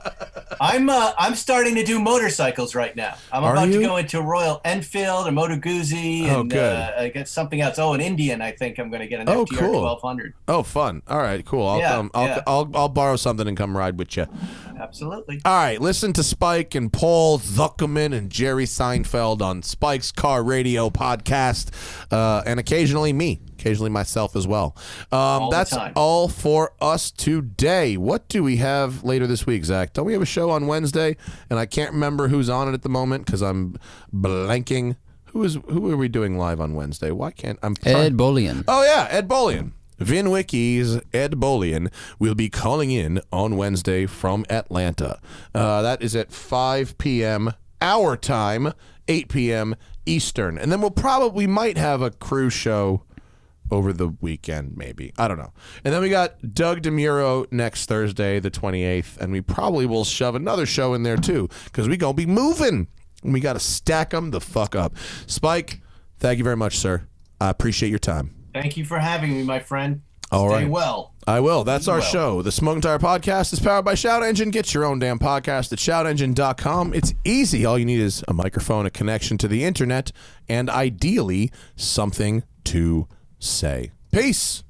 I'm starting to do motorcycles right now. I'm about to go into Royal Enfield, a Moto Guzzi, and I get something else. Oh, an Indian. I think I'm going to get an FTR 1200. Oh, fun. All right, cool. I'll borrow something and come ride with you. Absolutely. All right, listen to Spike and Paul Zuckerman and Jerry Seinfeld on Spike's Car Radio podcast, and occasionally myself as well. That's all for us today. What do we have later this week, Zach? Don't we have a show on Wednesday? And I can't remember who's on it at the moment because I'm blanking. Who are we doing live on Wednesday? Why can't Ed Bolian? Oh yeah, Ed Bolian. VinWiki's Ed Bolian will be calling in on Wednesday from Atlanta. That is at 5 p.m. our time, 8 p.m. Eastern. And then we might have a crew show over the weekend, maybe. I don't know. And then we got Doug DeMuro next Thursday, the 28th, and we probably will shove another show in there too, because we going to be moving. And we got to stack them the fuck up. Spike, thank you very much, sir. I appreciate your time. Thank you for having me, my friend. All right. Stay well. I will. That's our show. The Smoking Tire Podcast is powered by Shout Engine. Get your own damn podcast at shoutengine.com. It's easy. All you need is a microphone, a connection to the internet, and ideally something to say. Peace.